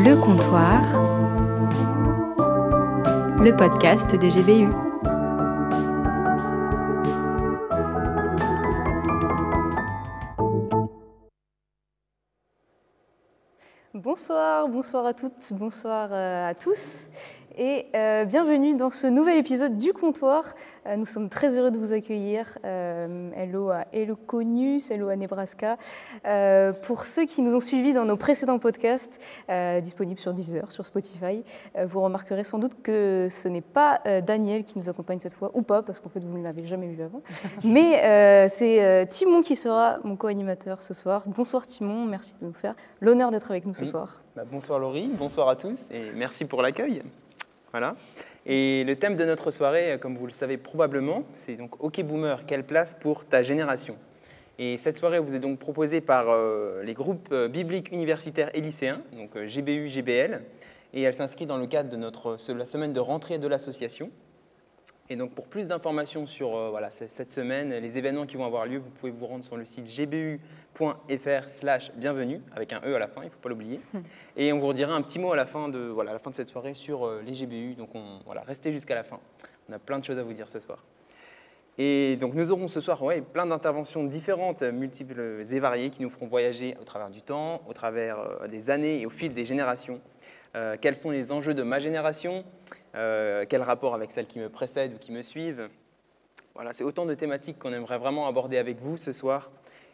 Le Comptoir, le podcast des GBU. Bonsoir à toutes, bonsoir à tous et bienvenue dans ce nouvel épisode du Comptoir. Nous sommes très heureux de vous accueillir. Hello à Eloconius, hello à Nebraska. Pour ceux qui nous ont suivis dans nos précédents podcasts, disponibles sur Deezer, sur Spotify, vous remarquerez sans doute que ce n'est pas Daniel qui nous accompagne cette fois, ou pas, parce qu'en fait vous ne l'avez jamais vu avant. Mais c'est Timon qui sera mon co-animateur ce soir. Bonsoir Timon, merci de nous faire l'honneur d'être avec nous ce soir. Bonsoir Laurie, bonsoir à tous et merci pour l'accueil. Voilà. Et le thème de notre soirée, comme vous le savez probablement, c'est donc OK Boomer, quelle place pour ta génération? Et cette soirée vous est donc proposée par les groupes bibliques universitaires et lycéens, donc GBU, GBL, et elle s'inscrit dans le cadre de la semaine de rentrée de l'association. Et donc pour plus d'informations sur cette semaine, les événements qui vont avoir lieu, vous pouvez vous rendre sur le site gbu.fr/bienvenue, avec un E à la fin, il ne faut pas l'oublier. Et on vous redira un petit mot à la fin de cette soirée sur les GBU, donc restez jusqu'à la fin. On a plein de choses à vous dire ce soir. Et donc nous aurons ce soir plein d'interventions différentes, multiples et variées, qui nous feront voyager au travers du temps, au travers des années et au fil des générations. Quels sont les enjeux de ma génération? Quel rapport avec celles qui me précèdent ou qui me suivent? Voilà, c'est autant de thématiques qu'on aimerait vraiment aborder avec vous ce soir.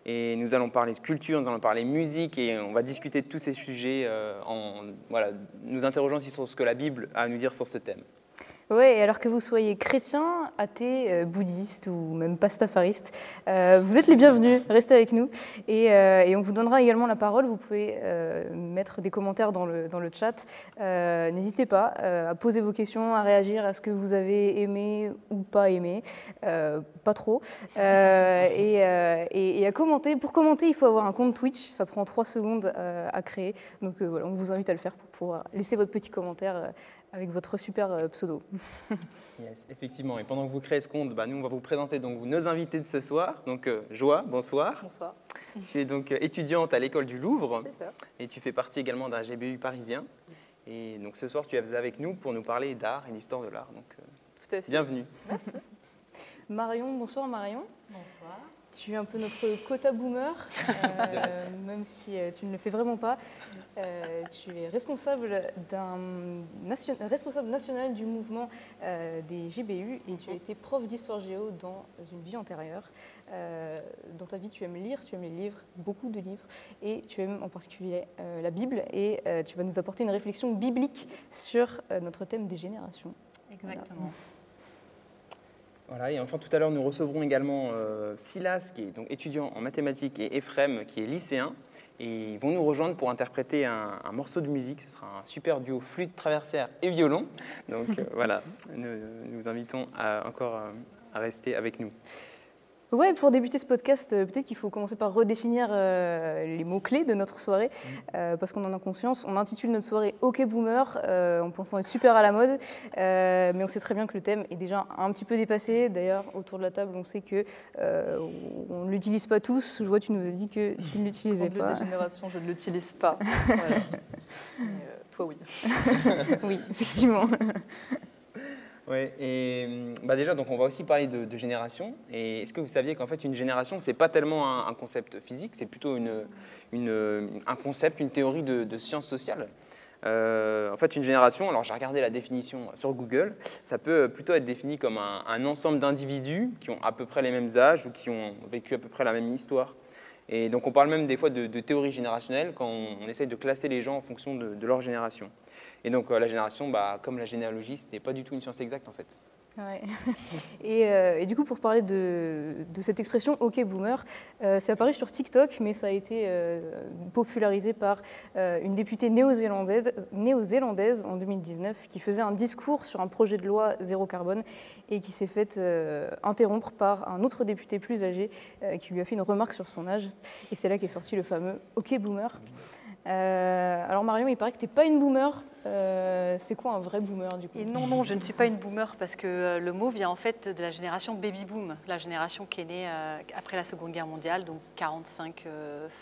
Et nous allons parler de culture, nous allons parler musique et on va discuter de tous ces sujets nous interrogeant aussi sur ce que la Bible a à nous dire sur ce thème. Oui, et alors que vous soyez chrétien, athée, bouddhiste ou même pastafariste, vous êtes les bienvenus, restez avec nous. Et on vous donnera également la parole, vous pouvez mettre des commentaires dans le chat. N'hésitez pas à poser vos questions, à réagir à ce que vous avez aimé ou pas aimé, pas trop, et à commenter. Pour commenter, il faut avoir un compte Twitch, ça prend 3 secondes à créer. Donc on vous invite à le faire pour pouvoir laisser votre petit commentaire avec votre super pseudo. Yes, effectivement. Et pendant que vous créez ce compte, nous, on va vous présenter donc, nos invités de ce soir. Donc, Joa, bonsoir. Bonsoir. Tu es donc étudiante à l'école du Louvre. C'est ça. Et tu fais partie également d'un GBU parisien. Yes. Et donc, ce soir, tu es avec nous pour nous parler d'art et d'histoire de l'art. Donc, tout à fait. Bienvenue. Merci. Marion, bonsoir Marion. Bonsoir. Tu es un peu notre quota boomer, même si tu ne le fais vraiment pas. Tu es responsable national du mouvement des GBU et tu as été prof d'histoire géo dans une vie antérieure. Dans ta vie, tu aimes lire, tu aimes les livres, beaucoup de livres, et tu aimes en particulier la Bible. Et tu vas nous apporter une réflexion biblique sur notre thème des générations. Exactement. Voilà. Voilà, et enfin, tout à l'heure, nous recevrons également Silas, qui est donc étudiant en mathématiques, et Ephrem, qui est lycéen. Et ils vont nous rejoindre pour interpréter un morceau de musique. Ce sera un super duo flûte traversière et violon. Donc voilà, nous invitons encore à rester avec nous. Ouais, pour débuter ce podcast, peut-être qu'il faut commencer par redéfinir les mots-clés de notre soirée, parce qu'on en a conscience. On intitule notre soirée OK Boomer, en pensant être super à la mode, mais on sait très bien que le thème est déjà un petit peu dépassé. D'ailleurs, autour de la table, on sait que on ne l'utilise pas tous. Je vois, tu nous as dit que tu ne l'utilisais pas. Des générations, je ne l'utilise pas. Voilà. Toi, oui. Oui, effectivement. Oui, et déjà, donc on va aussi parler de génération. Et est-ce que vous saviez qu'en fait, une génération, ce n'est pas tellement un concept physique, c'est plutôt un concept, une théorie de sciences sociales. En fait, une génération, alors j'ai regardé la définition sur Google, ça peut plutôt être défini comme un ensemble d'individus qui ont à peu près les mêmes âges ou qui ont vécu à peu près la même histoire. Et donc on parle même des fois de théorie générationnelle quand on essaye de classer les gens en fonction de leur génération. Et donc la génération, comme la généalogie, ce n'est pas du tout une science exacte en fait. Ouais. Et du coup, pour parler de cette expression OK Boomer, c'est apparu sur TikTok, mais ça a été popularisé par une députée néo-zélandaise en 2019 qui faisait un discours sur un projet de loi zéro carbone et qui s'est fait interrompre par un autre député plus âgé qui lui a fait une remarque sur son âge. Et c'est là qu'est sorti le fameux OK Boomer. Alors Marion, il paraît que tu n'es pas une boomer. C'est quoi un vrai boomer du coup? Et non, je ne suis pas une boomer parce que le mot vient en fait de la génération baby boom, la génération qui est née après la Seconde Guerre mondiale, donc 45,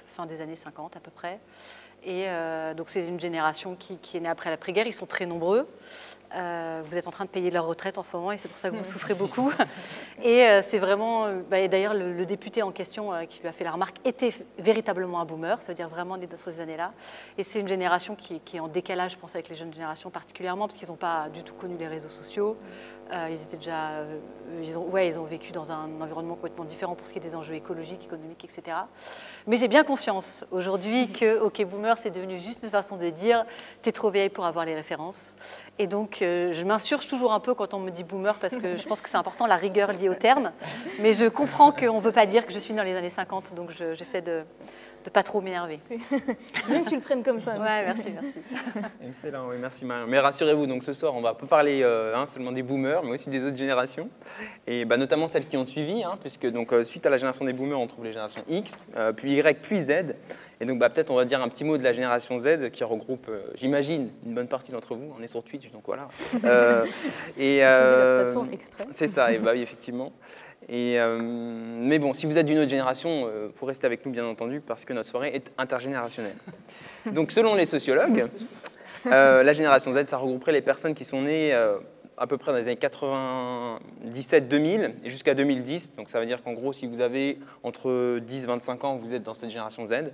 fin des années 50 à peu près. Et donc c'est une génération qui est née après l'après-guerre, ils sont très nombreux. Vous êtes en train de payer leur retraite en ce moment et c'est pour ça que vous souffrez beaucoup. Et c'est vraiment, et d'ailleurs le député en question qui lui a fait la remarque était véritablement un boomer, ça veut dire vraiment né dans ces années-là. Et c'est une génération qui est en décalage, je pense, avec les jeunes générations particulièrement, parce qu'ils n'ont pas du tout connu les réseaux sociaux. Ils étaient déjà, ils ont vécu dans un environnement complètement différent pour ce qui est des enjeux écologiques, économiques, etc. Mais j'ai bien conscience aujourd'hui que OK Boomer, c'est devenu juste une façon de dire t'es trop vieille pour avoir les références. Et donc, je m'insurge toujours un peu quand on me dit Boomer parce que je pense que c'est important la rigueur liée au terme. Mais je comprends qu'on ne veut pas dire que je suis dans les années 50, donc j'essaie de ne pas trop m'énerver. C'est bien que tu le prennes comme ça. Ouais, merci. Excellent, oui, merci Marion. Mais rassurez-vous, donc ce soir, on va pas parler seulement des boomers, mais aussi des autres générations, et notamment celles qui ont suivi, puisque donc, suite à la génération des boomers, on trouve les générations X, puis Y, puis Z. Et donc peut-être on va dire un petit mot de la génération Z qui regroupe, j'imagine, une bonne partie d'entre vous. On est sur Twitch, donc voilà. La plateforme exprès. C'est ça, et oui, effectivement. Mais bon, si vous êtes d'une autre génération, vous restez avec nous bien entendu parce que notre soirée est intergénérationnelle. Donc selon les sociologues, la génération Z, ça regrouperait les personnes qui sont nées à peu près dans les années 97-2000 et jusqu'à 2010. Donc ça veut dire qu'en gros, si vous avez entre 10 et 25 ans, vous êtes dans cette génération Z.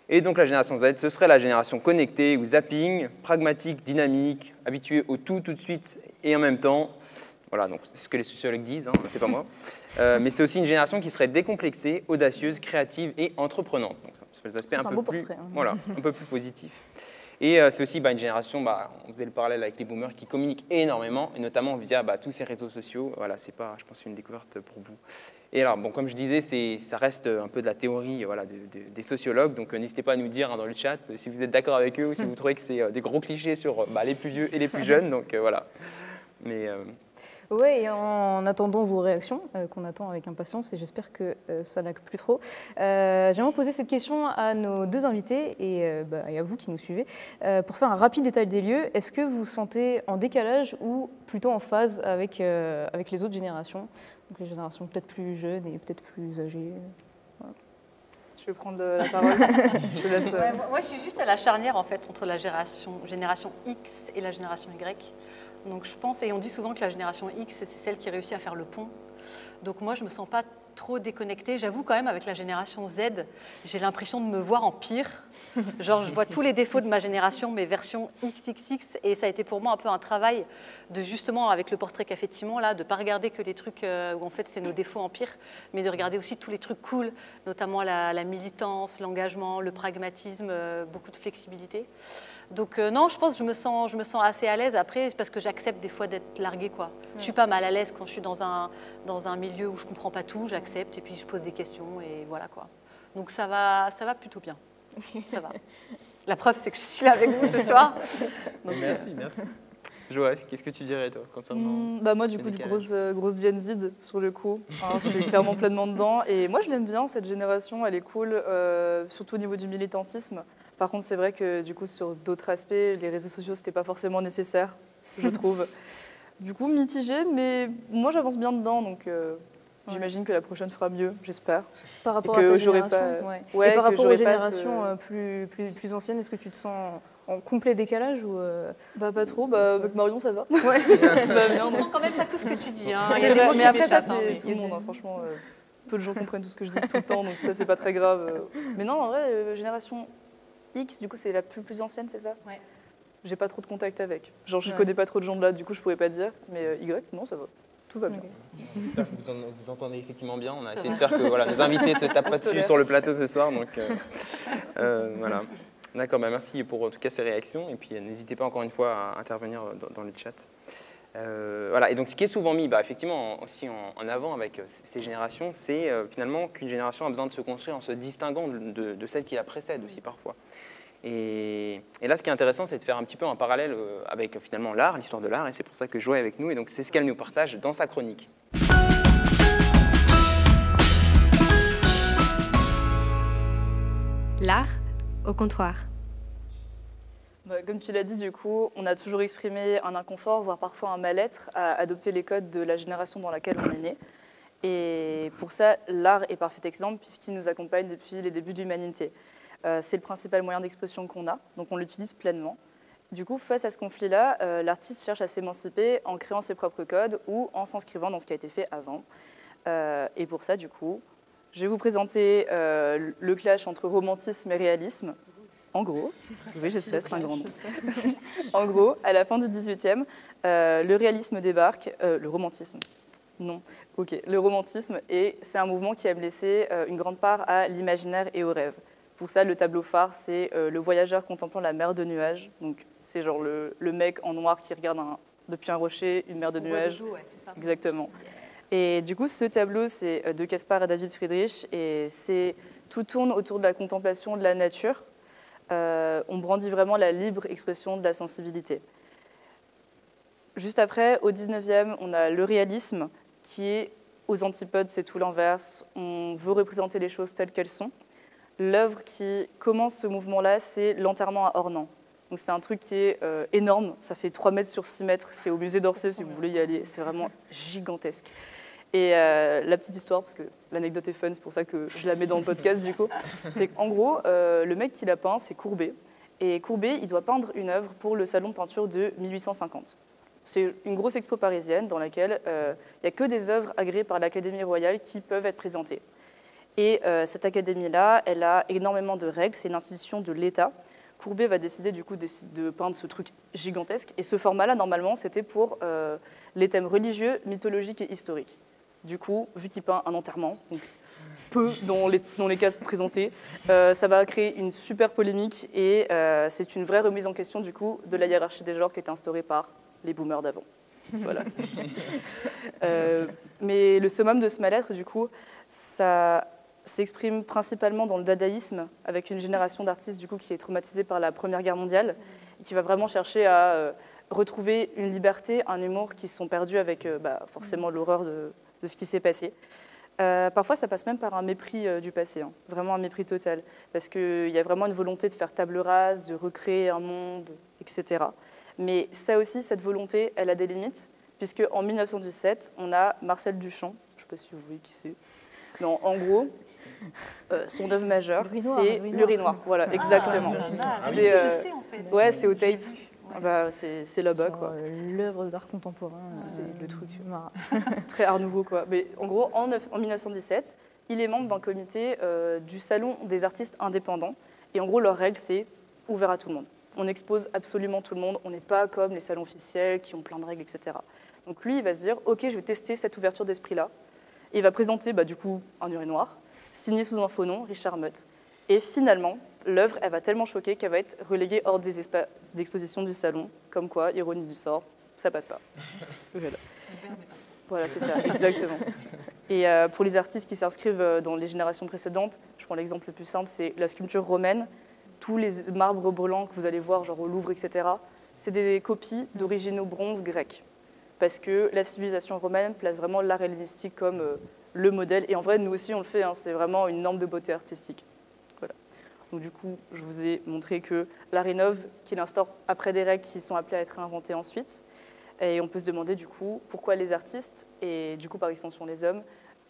Et donc la génération Z, ce serait la génération connectée ou zapping, pragmatique, dynamique, habituée au tout de suite et en même temps. Voilà, donc c'est ce que les sociologues disent, c'est pas moi. Mais c'est aussi une génération qui serait décomplexée, audacieuse, créative et entreprenante. Donc ça fait des aspects un peu plus, un peu plus positifs. Et c'est aussi une génération, on faisait le parallèle avec les boomers, qui communiquent énormément, et notamment via tous ces réseaux sociaux. Voilà, c'est pas, je pense, une découverte pour vous. Et alors, bon, comme je disais, ça reste un peu de la théorie des sociologues, donc n'hésitez pas à nous dire dans le chat si vous êtes d'accord avec eux ou si vous trouvez que c'est des gros clichés sur les plus vieux et les plus jeunes. Donc voilà. Mais Oui, et en attendant vos réactions, qu'on attend avec impatience, et j'espère que ça lag plus trop, j'aimerais poser cette question à nos deux invités et à vous qui nous suivez. Pour faire un rapide état des lieux, est-ce que vous vous sentez en décalage ou plutôt en phase avec les autres générations, donc les générations peut-être plus jeunes et peut-être plus âgées? Voilà. Tu veux prendre la parole? Je te laisse. Moi, je suis juste à la charnière en fait entre la génération X et la génération Y. Donc je pense, et on dit souvent que la génération X, c'est celle qui réussit à faire le pont. Donc moi, je ne me sens pas trop déconnectée. J'avoue quand même, avec la génération Z, j'ai l'impression de me voir en pire. Genre, je vois tous les défauts de ma génération, mais version XXX. Et ça a été pour moi un peu un travail de justement, avec le portrait Café Timon, là, de ne pas regarder que les trucs où en fait c'est nos défauts en pire, mais de regarder aussi tous les trucs cool, notamment la militance, l'engagement, le pragmatisme, beaucoup de flexibilité. Donc non, je pense que je me sens assez à l'aise après, parce que j'accepte des fois d'être larguée, quoi. Je suis pas mal à l'aise quand je suis dans un milieu où je comprends pas tout, j'accepte et puis je pose des questions et voilà, quoi. Donc ça va plutôt bien. Ça va. La preuve, c'est que je suis là avec vous ce soir. Donc, merci. Joël, qu'est-ce que tu dirais, toi, concernant moi, du coup, grosse Gen Z, sur le coup. Je suis clairement pleinement dedans. Et moi, je l'aime bien, cette génération. Elle est cool, surtout au niveau du militantisme. Par contre, c'est vrai que, du coup, sur d'autres aspects, les réseaux sociaux, c'était pas forcément nécessaire, je trouve. Du coup, mitigé, mais moi, j'avance bien dedans. Donc, j'imagine que la prochaine fera mieux, j'espère. Par rapport à ta génération, et par rapport aux générations plus anciennes, est-ce que tu te sens en complet décalage ou Pas trop, avec Marion ça va. Ouais. Ça va bien. Je comprends quand même pas tout ce que tu dis. Hein. C'est vrai, mais après ça c'est tout le monde, franchement. Peu de gens comprennent tout ce que je dis tout le temps, donc ça c'est pas très grave. Mais non, en vrai, génération X, du coup c'est la plus ancienne, c'est ça? Ouais. J'ai pas trop de contact avec. Genre je connais pas trop de gens de là, du coup je pourrais pas dire. Mais Y, non ça va. Tout va bien. J'espère que vous entendez effectivement bien. On a essayé de faire que nos invités se tapent pas dessus sur le plateau ce soir. Donc voilà. D'accord, merci pour en tout cas ces réactions. Et puis n'hésitez pas encore une fois à intervenir dans le chat. Voilà. Et donc ce qui est souvent mis effectivement aussi en avant avec ces générations, c'est finalement qu'une génération a besoin de se construire en se distinguant de celle qui la précède aussi parfois. Et là, ce qui est intéressant, c'est de faire un petit peu un parallèle avec finalement l'art, l'histoire de l'art, et c'est pour ça que Jo est avec nous, et donc c'est ce qu'elle nous partage dans sa chronique. L'art au comptoir. Comme tu l'as dit, du coup, on a toujours exprimé un inconfort, voire parfois un mal-être à adopter les codes de la génération dans laquelle on est né. Et pour ça, l'art est parfait exemple puisqu'il nous accompagne depuis les débuts de l'humanité. C'est le principal moyen d'expression qu'on a, donc on l'utilise pleinement. Du coup, face à ce conflit-là, l'artiste cherche à s'émanciper en créant ses propres codes ou en s'inscrivant dans ce qui a été fait avant. Et pour ça, du coup, je vais vous présenter le clash entre romantisme et réalisme. En gros, oui, je sais, c'est un grand nom. En gros, à la fin du XVIIIe, le réalisme débarque, le romantisme. Non, ok, le romantisme, et c'est un mouvement qui aime laisser une grande part à l'imaginaire et au rêve. Pour ça, le tableau phare, c'est le voyageur contemplant la mer de nuages. Donc, c'est genre le mec en noir qui regarde depuis un rocher une mer de nuages. Ouais, c'est ça. Exactement. Et du coup, ce tableau, c'est de Caspar et David Friedrich, et tout tourne autour de la contemplation de la nature. On brandit vraiment la libre expression de la sensibilité. Juste après, au 19e, on a le réalisme qui est aux antipodes, c'est tout l'inverse. On veut représenter les choses telles qu'elles sont. L'œuvre qui commence ce mouvement-là, c'est l'enterrement à Ornans. Donc c'est un truc qui est énorme, ça fait 3 mètres sur 6 mètres, c'est au musée d'Orsay si vous voulez y aller, c'est vraiment gigantesque. Et la petite histoire, parce que l'anecdote est fun, c'est pour ça que je la mets dans le podcast du coup, c'est qu'en gros, le mec qui l'a peint, c'est Courbet. Et Courbet, il doit peindre une œuvre pour le salon de peinture de 1850. C'est une grosse expo parisienne dans laquelle il n'y a que des œuvres agréées par l'Académie royale qui peuvent être présentées. Et cette académie-là, elle a énormément de règles, c'est une institution de l'État. Courbet va décider du coup de peindre ce truc gigantesque. Et ce format-là, normalement, c'était pour les thèmes religieux, mythologiques et historiques. Du coup, vu qu'il peint un enterrement, donc peu dans les cases présentées, ça va créer une super polémique et c'est une vraie remise en question du coup de la hiérarchie des genres qui est instaurée par les boomers d'avant. Voilà. Mais le summum de ce mal-être, du coup, ça s'exprime principalement dans le dadaïsme, avec une génération d'artistes du coup qui est traumatisée par la Première Guerre mondiale et qui va vraiment chercher à retrouver une liberté, un humour qui sont perdus avec forcément l'horreur de ce qui s'est passé. Parfois, ça passe même par un mépris du passé, hein, vraiment un mépris total, parce qu'il y a vraiment une volonté de faire table rase, de recréer un monde, etc. Mais ça aussi, cette volonté, elle a des limites, puisque en 1917, on a Marcel Duchamp, je ne sais pas si vous voyez qui c'est, mais en gros, son œuvre majeure, c'est l'urinoir. Voilà, exactement. Ouais, c'est au Tate. C'est là-bas, quoi. L'œuvre d'art contemporain. C'est le truc très art nouveau, quoi. Mais en gros, en 1917, il est membre d'un comité du Salon des artistes indépendants. Et en gros, leur règle, c'est ouvert à tout le monde. On expose absolument tout le monde. On n'est pas comme les salons officiels qui ont plein de règles, etc. Donc lui, il va se dire, OK, je vais tester cette ouverture d'esprit-là. Et il va présenter, du coup, un urinoir, signé sous un faux nom, Richard Mutt. Et finalement, l'œuvre, elle va tellement choquer qu'elle va être reléguée hors des espaces d'exposition du salon. Comme quoi, ironie du sort, ça passe pas. Voilà, c'est ça, exactement. Et pour les artistes qui s'inscrivent dans les générations précédentes, je prends l'exemple le plus simple, c'est la sculpture romaine. Tous les marbres blancs que vous allez voir, genre au Louvre, etc., c'est des copies d'originaux bronzes grecs. Parce que la civilisation romaine place vraiment l'art hellénistique comme le modèle. Et en vrai, nous aussi, on le fait, hein, c'est vraiment une norme de beauté artistique. Donc du coup, je vous ai montré que l'art innove, qu'il instaure après des règles qui sont appelées à être inventées ensuite. Et on peut se demander du coup pourquoi les artistes, et du coup par extension les hommes,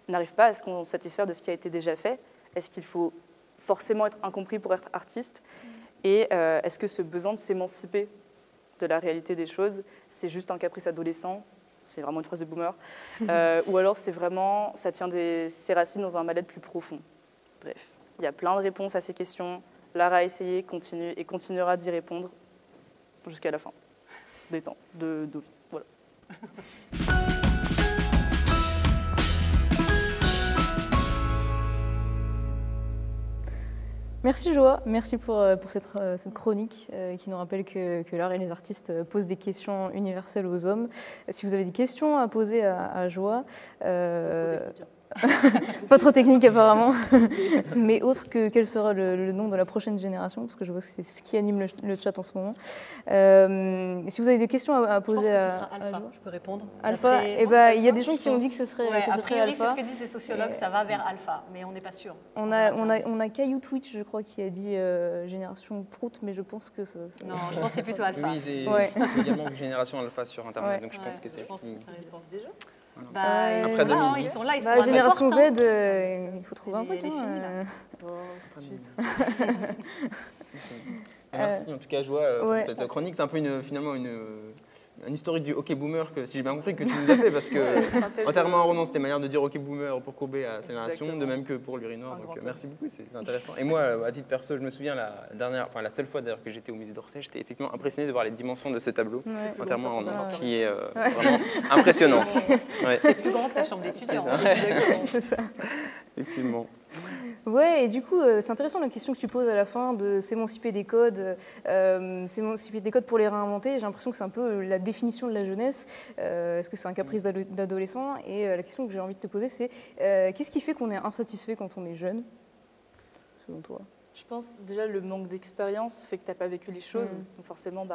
n'arrivent pas à se satisfaire de ce qui a été déjà fait. Est-ce qu'il faut forcément être incompris pour être artiste? Et est-ce que ce besoin de s'émanciper de la réalité des choses, c'est juste un caprice adolescent? C'est vraiment une phrase de boomer. Ou alors ça tient ses racines dans un mal-être plus profond. Bref. Il y a plein de réponses à ces questions. L'art a essayé, continue et continuera d'y répondre jusqu'à la fin des temps de vie. Voilà. Merci Joa, merci pour cette chronique qui nous rappelle que l'art et les artistes posent des questions universelles aux hommes. Si vous avez des questions à poser à Joa, Pas trop technique apparemment, mais autre que quel sera le nom de la prochaine génération, parce que je vois que c'est ce qui anime le chat en ce moment. Si vous avez des questions à poser Je pense que ce à sera Alpha, je peux répondre. Alpha, D'après- eh ben, il y a des gens qui ont dit que ce serait, Ouais, que a ce serait priori, c'est Alpha. ce que disent les sociologues, ça va vers Alpha, mais on n'est pas sûr. On a Caillou Twitch, je crois, qui a dit génération Prout, mais je pense que ça... Non, je pense que c'est plutôt Alpha. Oui, j'ai Ouais. également vu Génération Alpha sur Internet, Ouais. donc je pense que c'est je pense ce qui... que ça Ils y pensent déjà. Bah, Ouais. ils Après sont là, hein, 2010. ils sont là, ils Bah, sont à la génération porte, hein. Z, il faut trouver un Les- truc. les filles, là. Oh, tout de suite. Merci en tout cas, Joie, ouais. pour cette chronique. C'est un peu finalement un historique du hockey boomer, que, si j'ai bien compris, que tu nous as fait, parce que Synthèse, entièrement en roman, c'était manière de dire hockey boomer pour courber à sa génération, Exactement. de même que pour l'urinoir. Un Donc grand merci beaucoup, c'est intéressant. Et moi, à titre perso, je me souviens la seule fois d'ailleurs que j'étais au musée d'Orsay, j'étais effectivement impressionné de voir les dimensions de ce tableau, Ouais. entièrement en plus grand, or, ça, qui est vraiment impressionnant. Ouais, C'est plus grand que ta chambre d'étudiant. C'est ça. effectivement. Ouais, et du coup, c'est intéressant la question que tu poses à la fin de s'émanciper des codes, s'émanciper des codes pour les réinventer. J'ai l'impression que c'est un peu la définition de la jeunesse. Est-ce que c'est un caprice d'adolescent? Et la question que j'ai envie de te poser, c'est qu'est-ce qui fait qu'on est insatisfait quand on est jeune, selon toi? Je pense déjà le manque d'expérience fait que tu n'as pas vécu les choses. Donc forcément,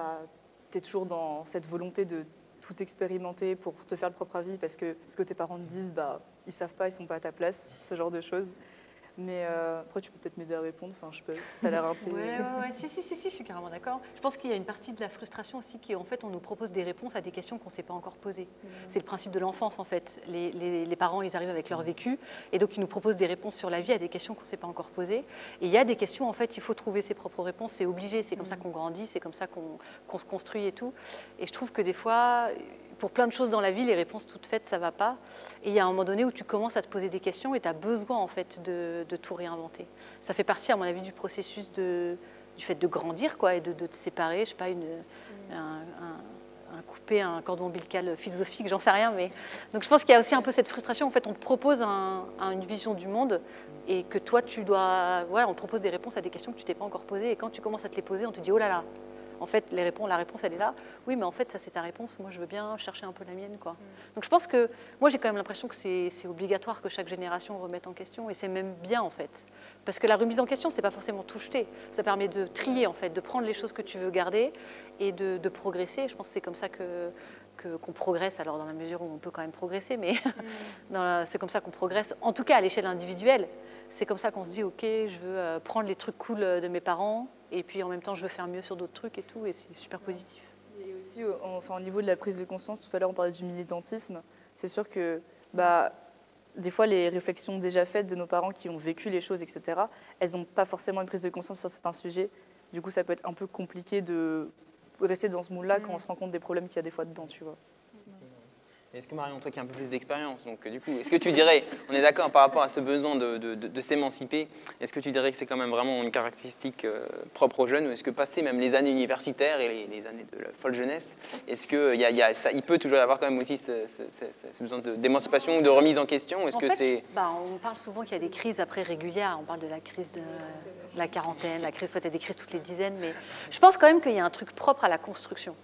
tu es toujours dans cette volonté de tout expérimenter pour te faire le propre avis parce que ce que tes parents te disent, ils ne savent pas, ils ne sont pas à ta place, ce genre de choses. Mais après, tu peux peut-être m'aider à répondre. Enfin, tu as l'air intelligent. Ouais. Si, je suis carrément d'accord. Je pense qu'il y a une partie de la frustration aussi qui est en fait, on nous propose des réponses à des questions qu'on ne s'est pas encore posées. C'est le principe de l'enfance en fait. Les parents, ils arrivent avec leur vécu et donc ils nous proposent des réponses sur la vie à des questions qu'on ne s'est pas encore posées. Et il y a des questions, en fait, il faut trouver ses propres réponses, c'est obligé, c'est comme ça qu'on grandit, c'est comme ça qu'on se construit et tout. Et je trouve que des fois, pour plein de choses dans la vie, les réponses toutes faites, ça ne va pas. Et il y a un moment donné où tu commences à te poser des questions et tu as besoin en fait de tout réinventer. Ça fait partie, à mon avis, du processus du fait de grandir quoi, et de te séparer. Je sais pas, couper un cordon ombilical philosophique, j'en sais rien. Mais... Donc je pense qu'il y a aussi un peu cette frustration. En fait, on te propose une vision du monde et que toi, tu dois... Voilà, on te propose des réponses à des questions que tu t'es pas encore posées. Et quand tu commences à te les poser, on te dit « Oh là là !» En fait, la réponse, elle est là. Oui, mais en fait, ça, c'est ta réponse. Moi, je veux bien chercher un peu la mienne, quoi. Donc, je pense que moi, j'ai quand même l'impression que c'est obligatoire que chaque génération remette en question, et c'est même bien, en fait. Parce que la remise en question, c'est pas forcément tout jeter. Ça permet de trier, en fait, de prendre les choses que tu veux garder et de progresser. Je pense que c'est comme ça qu'on progresse, alors dans la mesure où on peut quand même progresser, mais c'est comme ça qu'on progresse, en tout cas à l'échelle individuelle. C'est comme ça qu'on se dit, ok, je veux prendre les trucs cool de mes parents, et puis en même temps, je veux faire mieux sur d'autres trucs et tout, et c'est super positif. Et aussi, au niveau de la prise de conscience, tout à l'heure, on parlait du militantisme. C'est sûr que, des fois, les réflexions déjà faites de nos parents qui ont vécu les choses, etc., elles n'ont pas forcément une prise de conscience sur certains sujets. Du coup, ça peut être un peu compliqué de rester dans ce moule-là quand on se rend compte des problèmes qu'il y a des fois dedans, tu vois. Est-ce que Marion, toi qui as un peu plus d'expérience, donc du coup, est-ce que tu dirais, on est d'accord par rapport à ce besoin de s'émanciper, est-ce que tu dirais que c'est quand même vraiment une caractéristique propre aux jeunes, ou est-ce que passer même les années universitaires et les années de la folle jeunesse, est-ce qu'il peut toujours y avoir quand même aussi ce besoin d'émancipation ou de remise en question? Est-ce que c'est... On parle souvent qu'il y a des crises après régulières, on parle de la crise de la quarantaine, la crise, peut-être des crises toutes les dizaines, mais je pense quand même qu'il y a un truc propre à la construction.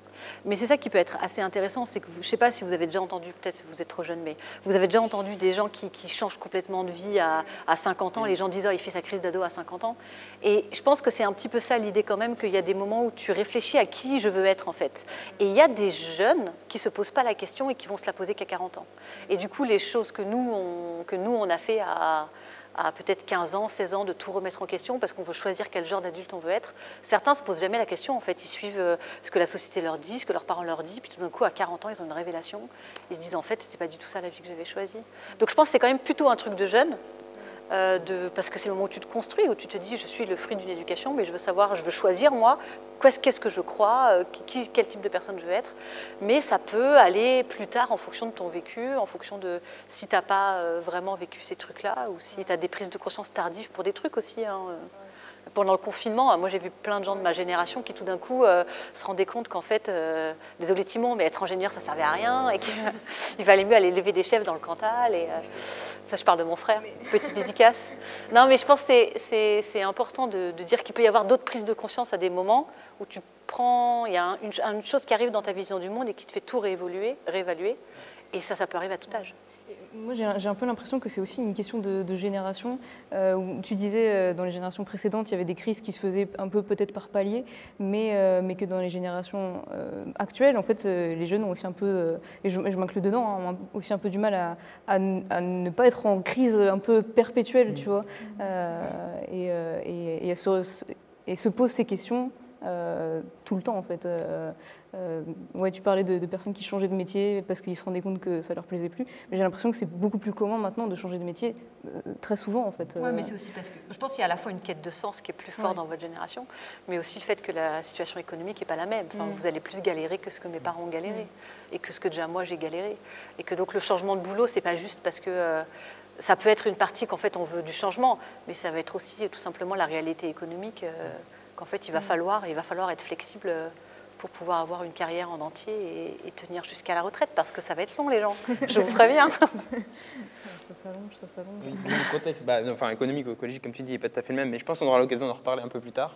Mais c'est ça qui peut être assez intéressant, c'est que je ne sais pas si vous avez déjà entendu, peut-être vous êtes trop jeune, mais vous avez déjà entendu des gens qui changent complètement de vie à 50 ans. Les gens disent « Oh, il fait sa crise d'ado à 50 ans ». Et je pense que c'est un petit peu ça l'idée quand même, qu'il y a des moments où tu réfléchis à qui je veux être en fait. Et il y a des jeunes qui ne se posent pas la question et qui vont se la poser qu'à 40 ans. Et du coup, les choses que nous, on a fait à peut-être 15 ans, 16 ans, de tout remettre en question parce qu'on veut choisir quel genre d'adulte on veut être. Certains ne se posent jamais la question, en fait. Ils suivent ce que la société leur dit, ce que leurs parents leur disent, puis tout d'un coup, à 40 ans, ils ont une révélation. Ils se disent, en fait, c'était pas du tout ça la vie que j'avais choisie. Donc je pense que c'est quand même plutôt un truc de jeune, parce que c'est le moment où tu te construis, où tu te dis, je suis le fruit d'une éducation, mais je veux savoir, je veux choisir, moi, qu'est-ce que je crois, quel type de personne je veux être. Mais ça peut aller plus tard en fonction de ton vécu, en fonction de si tu n'as pas vraiment vécu ces trucs-là, ou si tu as des prises de conscience tardives pour des trucs aussi. Pendant le confinement, moi j'ai vu plein de gens de ma génération qui tout d'un coup se rendaient compte qu'en fait, désolé Timon, mais être ingénieur ça servait à rien et qu'il valait mieux aller lever des chefs dans le Cantal. Et, ça je parle de mon frère, petite dédicace. Non mais je pense que c'est important de dire qu'il peut y avoir d'autres prises de conscience à des moments où tu prends, il y a une chose qui arrive dans ta vision du monde et qui te fait tout réévaluer, et ça peut arriver à tout âge. Moi, j'ai un peu l'impression que c'est aussi une question de génération. Où tu disais, dans les générations précédentes, il y avait des crises qui se faisaient un peu peut-être par palier, mais que dans les générations actuelles, en fait, les jeunes ont aussi un peu, et je m'inclus dedans, hein, ont aussi un peu du mal à ne pas être en crise un peu perpétuelle, tu vois, et se posent ces questions tout le temps, en fait. Ouais, tu parlais de personnes qui changeaient de métier parce qu'ils se rendaient compte que ça leur plaisait plus. Mais j'ai l'impression que c'est beaucoup plus commun maintenant de changer de métier très souvent, en fait. Oui, mais c'est aussi parce que je pense qu'il y a à la fois une quête de sens qui est plus forte dans votre génération, mais aussi le fait que la situation économique n'est pas la même. Enfin, vous allez plus galérer que ce que mes parents ont galéré et que ce que déjà moi j'ai galéré. Et que donc le changement de boulot, c'est pas juste parce que ça peut être une partie qu'en fait on veut du changement, mais ça va être aussi tout simplement la réalité économique qu'en fait il va falloir être flexible pour pouvoir avoir une carrière en entier et tenir jusqu'à la retraite, parce que ça va être long, les gens, je vous préviens. Ça s'allonge. Oui, le contexte économique ou écologique, comme tu dis, n'est pas tout à fait le même, mais je pense qu'on aura l'occasion d'en reparler un peu plus tard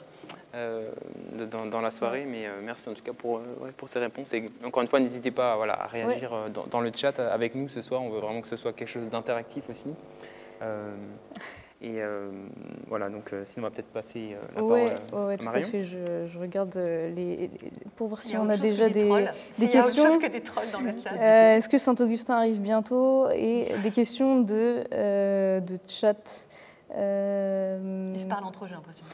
dans la soirée. Mais merci en tout cas pour ces réponses. Et encore une fois, n'hésitez pas à réagir dans le chat avec nous ce soir. On veut vraiment que ce soit quelque chose d'interactif aussi. Voilà, donc sinon on va peut-être passer la parole à tout Marion. à fait. Je regarde pour voir si on a autre chose déjà que des questions. Il y a autre chose que des trolls dans le chat. Est-ce que Saint-Augustin arrive bientôt? Et des questions de chat. Ils se parlent entre eux, j'ai l'impression.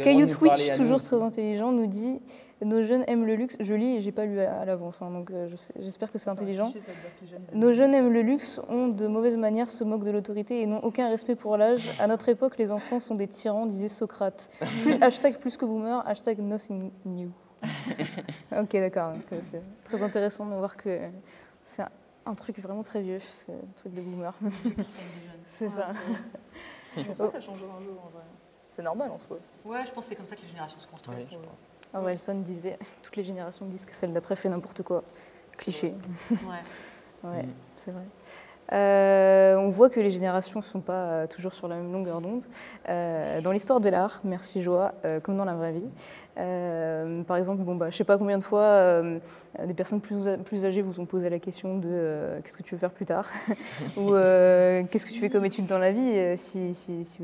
Caillou Twitch, toujours très intelligent, nous dit nos jeunes aiment le luxe. Je lis et j'ai pas lu à l'avance, hein, donc j'espère que c'est intelligent. Nos jeunes aiment le luxe, ont de mauvaises manières, se moquent de l'autorité et n'ont aucun respect pour l'âge. À notre époque, les enfants sont des tyrans, disait Socrate. Hashtag plus que boomer, hashtag nothing new. Ok, d'accord. C'est très intéressant de voir que c'est un truc vraiment très vieux, c'est un truc de boomer. C'est ça. Je pense pas que ça changera un jour, en vrai. C'est normal en soi. Ouais, je pense que c'est comme ça que les générations se construisent. Oui, je pense. Orwellson disait toutes les générations disent que celle d'après fait n'importe quoi. Cliché. Ouais, c'est vrai. On voit que les générations ne sont pas toujours sur la même longueur d'onde. Dans l'histoire de l'art, merci Joa, comme dans la vraie vie. Par exemple, je ne sais pas combien de fois des personnes plus âgées vous ont posé la question de qu'est-ce que tu veux faire plus tard ou qu'est-ce que tu fais comme étude dans la vie. Si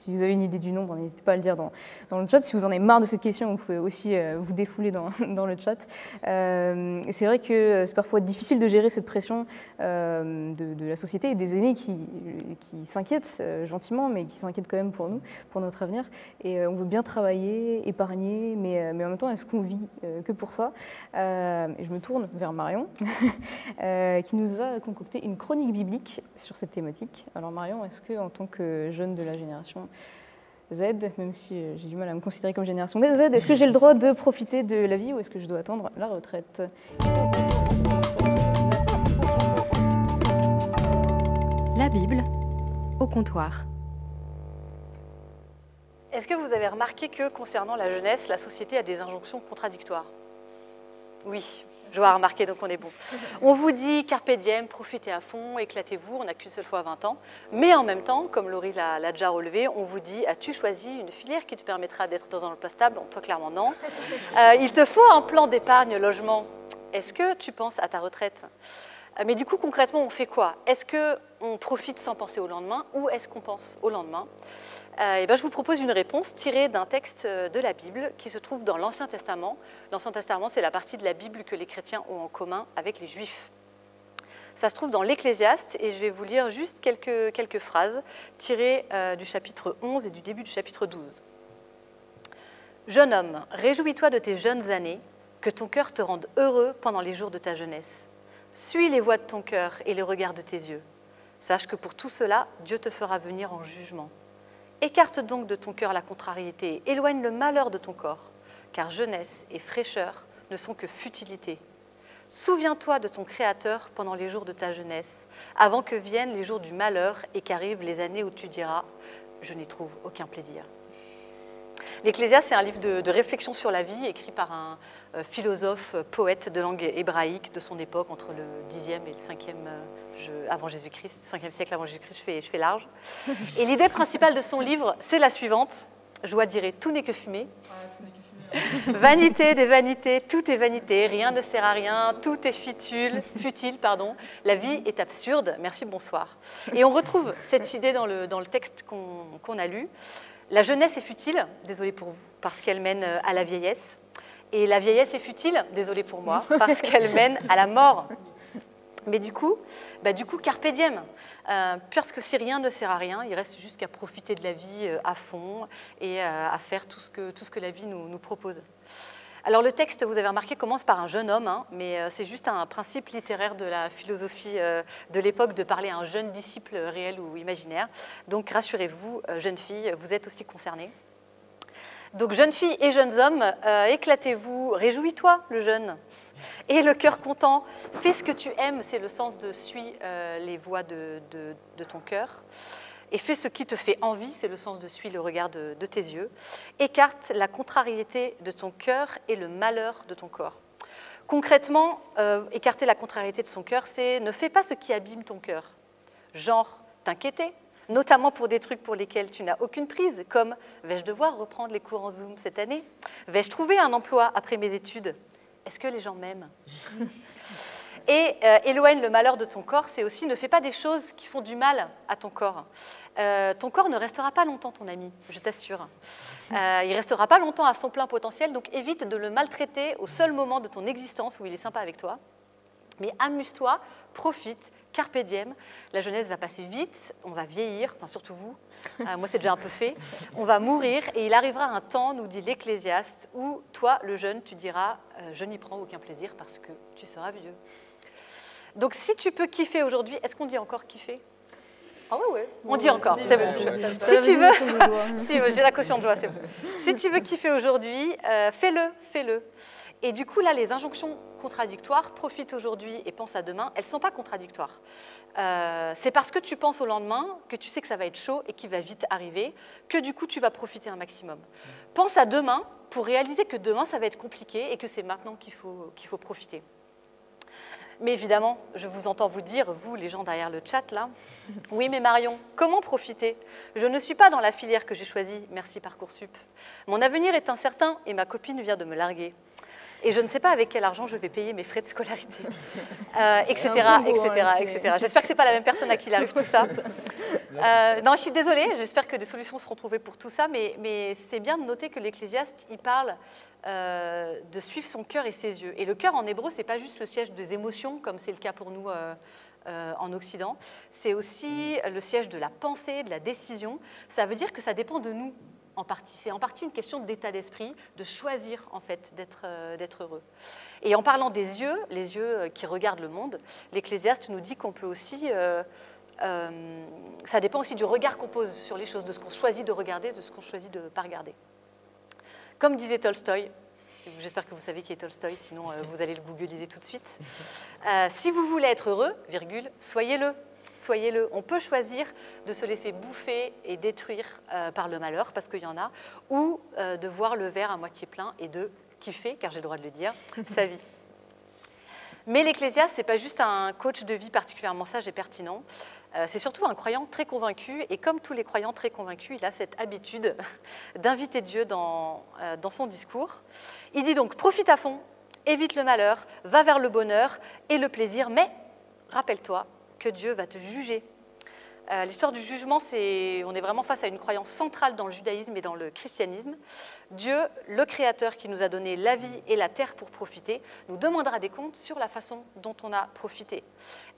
vous avez une idée du nombre, n'hésitez pas à le dire dans le chat. Si vous en avez marre de cette question, vous pouvez aussi vous défouler dans le chat. Et c'est vrai que c'est parfois difficile de gérer cette pression de la société et des aînés qui s'inquiètent gentiment, mais qui s'inquiètent quand même pour nous, pour notre avenir. Et on veut bien travailler, épargner, mais en même temps, est-ce qu'on vit que pour ça? Et je me tourne vers Marion, qui nous a concocté une chronique biblique sur cette thématique. Alors Marion, est-ce que en tant que jeune de la génération Z, même si j'ai du mal à me considérer comme génération Z, est-ce que j'ai le droit de profiter de la vie ou est-ce que je dois attendre la retraite? La Bible au comptoir. Est-ce que vous avez remarqué que, concernant la jeunesse, la société a des injonctions contradictoires? Oui, je dois remarquer, donc on est bon. On vous dit carpe diem, profitez à fond, éclatez-vous, on n'a qu'une seule fois 20 ans. Mais en même temps, comme Laurie l'a déjà relevé, on vous dit, as-tu choisi une filière qui te permettra d'être dans un emploi stable? Toi, clairement, non. Il te faut un plan d'épargne logement. Est-ce que tu penses à ta retraite? Mais du coup, concrètement, on fait quoi? Est-ce qu'on profite sans penser au lendemain ou est-ce qu'on pense au lendemain? Je vous propose une réponse tirée d'un texte de la Bible qui se trouve dans l'Ancien Testament. L'Ancien Testament, c'est la partie de la Bible que les chrétiens ont en commun avec les Juifs. Ça se trouve dans l'Ecclésiaste et je vais vous lire juste quelques phrases tirées du chapitre 11 et du début du chapitre 12. « Jeune homme, réjouis-toi de tes jeunes années, que ton cœur te rende heureux pendant les jours de ta jeunesse. Suis les voies de ton cœur et les regards de tes yeux. Sache que pour tout cela, Dieu te fera venir en jugement. Écarte donc de ton cœur la contrariété, éloigne le malheur de ton corps, car jeunesse et fraîcheur ne sont que futilité. Souviens-toi de ton Créateur pendant les jours de ta jeunesse, avant que viennent les jours du malheur et qu'arrivent les années où tu diras « Je n'y trouve aucun plaisir ». L'Ecclésiaste, c'est un livre de réflexion sur la vie, écrit par un philosophe, poète de langue hébraïque de son époque, entre le 10e et le 5e avant Jésus-Christ, 5e siècle avant Jésus-Christ, je fais large. Et l'idée principale de son livre, c'est la suivante. Joie dirait « Tout n'est que fumée ». Vanité des vanités, tout est vanité, rien ne sert à rien, tout est futile, pardon. La vie est absurde, merci, bonsoir. Et on retrouve cette idée dans le texte qu'on a lu. La jeunesse est futile, désolée pour vous, parce qu'elle mène à la vieillesse. Et la vieillesse est futile, désolée pour moi, parce qu'elle mène à la mort. Mais du coup, carpe diem, parce que si rien ne sert à rien, il reste juste qu'à profiter de la vie à fond et à faire tout ce que la vie nous propose. Alors le texte, vous avez remarqué, commence par un jeune homme, hein, mais c'est juste un principe littéraire de la philosophie de l'époque de parler à un jeune disciple réel ou imaginaire. Donc rassurez-vous, jeunes filles, vous êtes aussi concernées. Donc jeunes filles et jeunes hommes, éclatez-vous, réjouis-toi le jeune. Et le cœur content, fais ce que tu aimes, c'est le sens de suis les voies de ton cœur. Et fais ce qui te fait envie, c'est le sens de suis le regard de tes yeux. Écarte la contrariété de ton cœur et le malheur de ton corps. Concrètement, écarter la contrariété de son cœur, c'est ne fais pas ce qui abîme ton cœur. Genre, t'inquiéter, notamment pour des trucs pour lesquels tu n'as aucune prise, comme vais-je devoir reprendre les cours en Zoom cette année? Vais-je trouver un emploi après mes études? Est-ce que les gens m'aiment? Et éloigne le malheur de ton corps, c'est aussi ne fais pas des choses qui font du mal à ton corps. Ton corps ne restera pas longtemps ton ami, je t'assure. Il ne restera pas longtemps à son plein potentiel, donc évite de le maltraiter au seul moment de ton existence où il est sympa avec toi. Mais amuse-toi, profite, carpe diem. La jeunesse va passer vite, on va vieillir, enfin surtout vous. Moi, c'est déjà un peu fait. On va mourir et il arrivera un temps, nous dit l'Ecclésiaste, où toi, le jeune, tu diras « je n'y prends aucun plaisir parce que tu seras vieux ». Donc, si tu peux kiffer aujourd'hui, est-ce qu'on dit encore kiffer? Ah ouais, on dit encore, c'est bon. Si tu veux, si, j'ai la caution de joie, c'est bon. Si tu veux kiffer aujourd'hui, fais-le. Et du coup, là, les injonctions contradictoires, profite aujourd'hui et pense à demain, elles ne sont pas contradictoires. C'est parce que tu penses au lendemain, que tu sais que ça va être chaud et qu'il va vite arriver, que du coup, tu vas profiter un maximum. Pense à demain pour réaliser que demain, ça va être compliqué et que c'est maintenant qu'il faut profiter. Mais évidemment, je vous entends vous dire, vous, les gens derrière le chat, là, oui, mais Marion, comment profiter? Je ne suis pas dans la filière que j'ai choisie, merci Parcoursup. Mon avenir est incertain et ma copine vient de me larguer. Et je ne sais pas avec quel argent je vais payer mes frais de scolarité, etc. J'espère que ce n'est pas la même personne à qui il arrive tout ça. Non, je suis désolée, j'espère que des solutions seront trouvées pour tout ça, mais c'est bien de noter que l'Ecclésiaste, il parle de suivre son cœur et ses yeux. Et le cœur, en hébreu, ce n'est pas juste le siège des émotions, comme c'est le cas pour nous en Occident, c'est aussi le siège de la pensée, de la décision. Ça veut dire que ça dépend de nous. En partie. C'est en partie une question d'état d'esprit, de choisir en fait d'être heureux. Et en parlant des yeux, les yeux qui regardent le monde, l'Ecclésiaste nous dit qu'on peut aussi, ça dépend aussi du regard qu'on pose sur les choses, de ce qu'on choisit de regarder, de ce qu'on choisit de ne pas regarder. Comme disait Tolstoï, j'espère que vous savez qui est Tolstoï, sinon vous allez le googliser tout de suite. Si vous voulez être heureux, soyez-le. Soyez-le. On peut choisir de se laisser bouffer et détruire par le malheur, parce qu'il y en a, ou de voir le verre à moitié plein et de kiffer, car j'ai le droit de le dire, sa vie. Mais l'Ecclésiaste, ce n'est pas juste un coach de vie particulièrement sage et pertinent, c'est surtout un croyant très convaincu, et comme tous les croyants très convaincus, il a cette habitude d'inviter Dieu dans son discours. Il dit donc, profite à fond, évite le malheur, va vers le bonheur et le plaisir, mais rappelle-toi que Dieu va te juger. L'histoire du jugement, on est vraiment face à une croyance centrale dans le judaïsme et dans le christianisme. Dieu, le Créateur qui nous a donné la vie et la terre pour profiter, nous demandera des comptes sur la façon dont on a profité.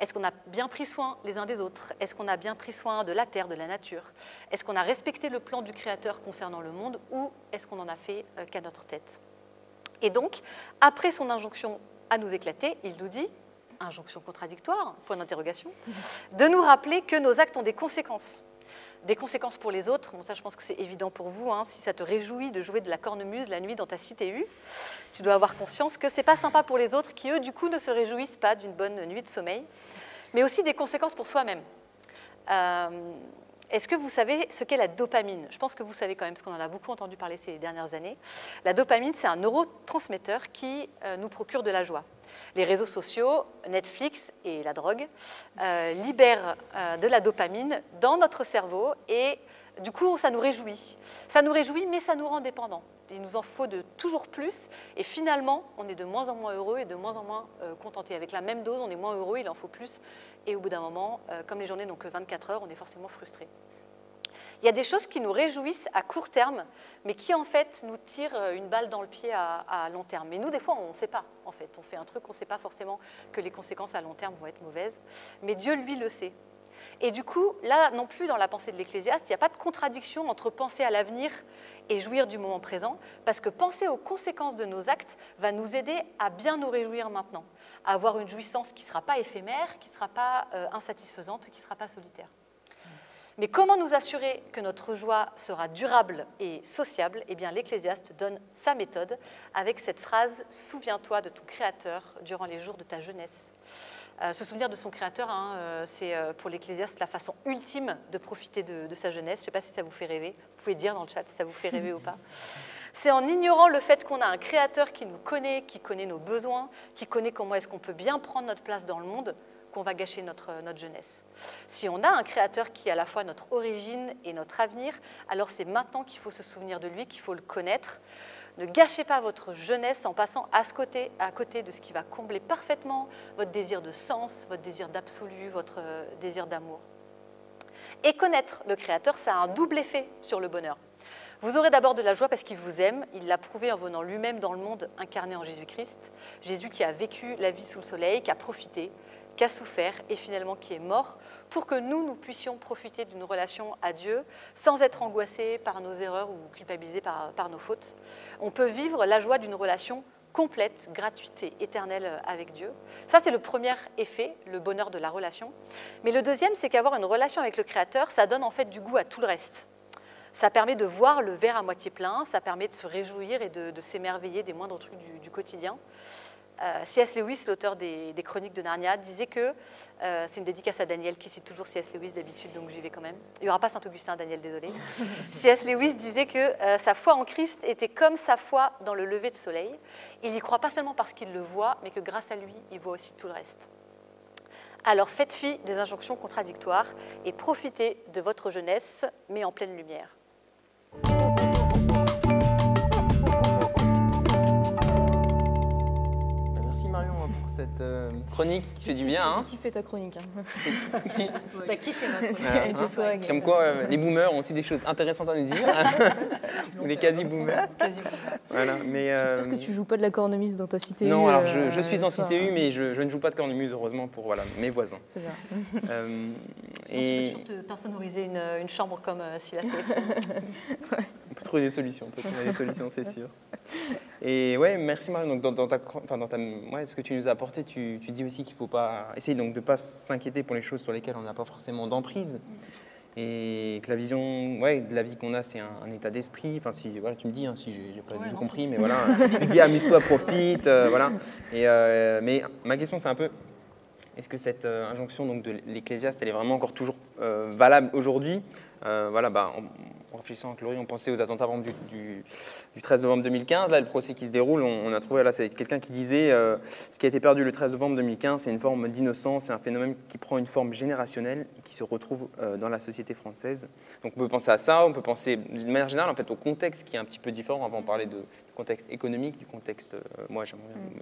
Est-ce qu'on a bien pris soin les uns des autres? Est-ce qu'on a bien pris soin de la terre, de la nature? Est-ce qu'on a respecté le plan du Créateur concernant le monde, ou est-ce qu'on en a fait qu'à notre tête? Et donc, après son injonction à nous éclater, il nous dit, injonction contradictoire, point d'interrogation, de nous rappeler que nos actes ont des conséquences. Des conséquences pour les autres, bon ça je pense que c'est évident pour vous, hein, si ça te réjouit de jouer de la cornemuse la nuit dans ta cité U, tu dois avoir conscience que c'est pas sympa pour les autres qui eux du coup ne se réjouissent pas d'une bonne nuit de sommeil, mais aussi des conséquences pour soi-même. Est-ce que vous savez ce qu'est la dopamine? Je pense que vous savez quand même, parce qu'on en a beaucoup entendu parler ces dernières années. La dopamine, c'est un neurotransmetteur qui nous procure de la joie. Les réseaux sociaux, Netflix et la drogue libèrent de la dopamine dans notre cerveau et Du coup, ça nous réjouit. Ça nous réjouit, mais ça nous rend dépendants. Il nous en faut de toujours plus. Et finalement, on est de moins en moins heureux et de moins en moins contentés. Avec la même dose, on est moins heureux, il en faut plus. Et au bout d'un moment, comme les journées n'ont que 24 heures, on est forcément frustré. Il y a des choses qui nous réjouissent à court terme, mais qui en fait nous tirent une balle dans le pied à long terme. Mais nous, des fois, on ne sait pas. En fait, on fait un truc, on ne sait pas forcément que les conséquences à long terme vont être mauvaises. Mais Dieu, lui, le sait. Et du coup, là non plus, dans la pensée de l'Ecclésiaste, il n'y a pas de contradiction entre penser à l'avenir et jouir du moment présent, parce que penser aux conséquences de nos actes va nous aider à bien nous réjouir maintenant, à avoir une jouissance qui ne sera pas éphémère, qui ne sera pas insatisfaisante, qui ne sera pas solitaire. Mais comment nous assurer que notre joie sera durable et sociable? Eh bien, l'Ecclésiaste donne sa méthode avec cette phrase « Souviens-toi de ton Créateur durant les jours de ta jeunesse ». Se souvenir de son Créateur, c'est pour l'Ecclésiaste la façon ultime de profiter de sa jeunesse. Je ne sais pas si ça vous fait rêver. Vous pouvez dire dans le chat si ça vous fait rêver ou pas. C'est en ignorant le fait qu'on a un Créateur qui nous connaît, qui connaît nos besoins, qui connaît comment est-ce qu'on peut bien prendre notre place dans le monde, qu'on va gâcher notre jeunesse. Si on a un Créateur qui est à la fois notre origine et notre avenir, alors c'est maintenant qu'il faut se souvenir de lui, qu'il faut le connaître. Ne gâchez pas votre jeunesse en passant à côté de ce qui va combler parfaitement votre désir de sens, votre désir d'absolu, votre désir d'amour. Et connaître le Créateur, ça a un double effet sur le bonheur. Vous aurez d'abord de la joie parce qu'il vous aime. Il l'a prouvé en venant lui-même dans le monde incarné en Jésus-Christ. Jésus qui a vécu la vie sous le soleil, qui a profité, qui a souffert et finalement qui est mort pour que nous puissions profiter d'une relation à Dieu sans être angoissés par nos erreurs ou culpabilisés par nos fautes. On peut vivre la joie d'une relation complète, gratuite et éternelle avec Dieu. Ça, c'est le premier effet, le bonheur de la relation. Mais le deuxième, c'est qu'avoir une relation avec le Créateur, ça donne en fait du goût à tout le reste. Ça permet de voir le verre à moitié plein, ça permet de se réjouir et de s'émerveiller des moindres trucs du quotidien. C.S. Lewis, l'auteur des Chroniques de Narnia, disait que, c'est une dédicace à Daniel qui cite toujours C.S. Lewis d'habitude, donc j'y vais quand même. Il n'y aura pas Saint-Augustin, Daniel, désolé. C.S. Lewis disait que sa foi en Christ était comme sa foi dans le lever de soleil. Il n'y croit pas seulement parce qu'il le voit, mais que grâce à lui, il voit aussi tout le reste. Alors faites fi des injonctions contradictoires et profitez de votre jeunesse, mais en pleine lumière. Pour cette chronique qui fait du bien. Hein. J'ai kiffé ta chronique. T'as kiffé ma chronique. Voilà, hein. Comme quoi, les boomers ont aussi des choses intéressantes à nous dire. Ou les quasi-boomers. Voilà, j'espère que tu joues pas de la cornemuse dans ta cité. Non, alors je suis en cité U, mais je ne joue pas de cornemuse, heureusement, pour mes voisins. C'est bien. Et... Tu peux toujours t'insonoriser une chambre comme si la On peut trouver des solutions, c'est sûr. Et ouais, merci Marion. Donc ce que tu nous as apporté, tu dis aussi qu'il ne faut pas essayer donc de ne pas s'inquiéter pour les choses sur lesquelles on n'a pas forcément d'emprise. Et que la vision de la vie qu'on a, c'est un état d'esprit. Enfin, si tu me dis si j'ai pas bien compris, mais voilà. Tu dis amuse-toi, profite, voilà. Mais ma question, c'est un peu, est-ce que cette injonction donc, de l'Ecclésiaste, elle est vraiment encore toujours valable aujourd'hui? En réfléchissant avec Laurie, on pensait aux attentats du 13 novembre 2015. Là, le procès qui se déroule, on a trouvé, là, c'est quelqu'un qui disait ce qui a été perdu le 13 novembre 2015, c'est une forme d'innocence, c'est un phénomène qui prend une forme générationnelle et qui se retrouve dans la société française. Donc on peut penser à ça, on peut penser d'une manière générale en fait, au contexte qui est un petit peu différent. On va en parler du contexte économique, du contexte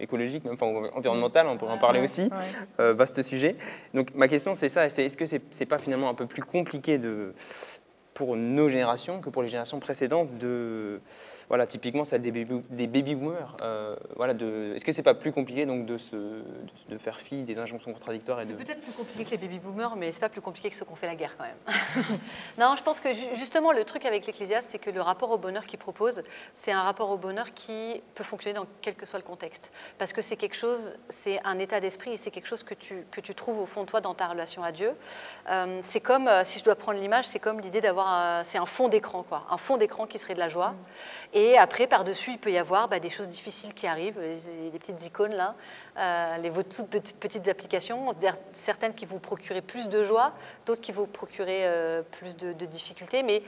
écologique, même environnemental, on pourrait en parler aussi. Vaste sujet. Donc ma question, c'est ça, est-ce que c'est pas finalement un peu plus compliqué pour nos générations que pour les générations précédentes typiquement celle des baby boomers. Est-ce que c'est pas plus compliqué donc de faire fi des injonctions contradictoires C'est peut-être plus compliqué que les baby boomers, mais c'est pas plus compliqué que ceux qui ont fait la guerre quand même. Non, je pense que justement le truc avec l'Ecclésiaste, c'est que le rapport au bonheur qu'il propose, c'est un rapport au bonheur qui peut fonctionner dans quel que soit le contexte, parce que c'est quelque chose, c'est un état d'esprit et c'est quelque chose que tu trouves au fond de toi dans ta relation à Dieu. C'est comme, si je dois prendre l'image, c'est comme l'idée d'avoir, c'est un fond d'écran quoi, un fond d'écran qui serait de la joie. Et après, par-dessus, il peut y avoir des choses difficiles qui arrivent, les petites icônes là, vos toutes petites applications, certaines qui vont procurer plus de joie, d'autres qui vont procurer plus de difficultés. Mais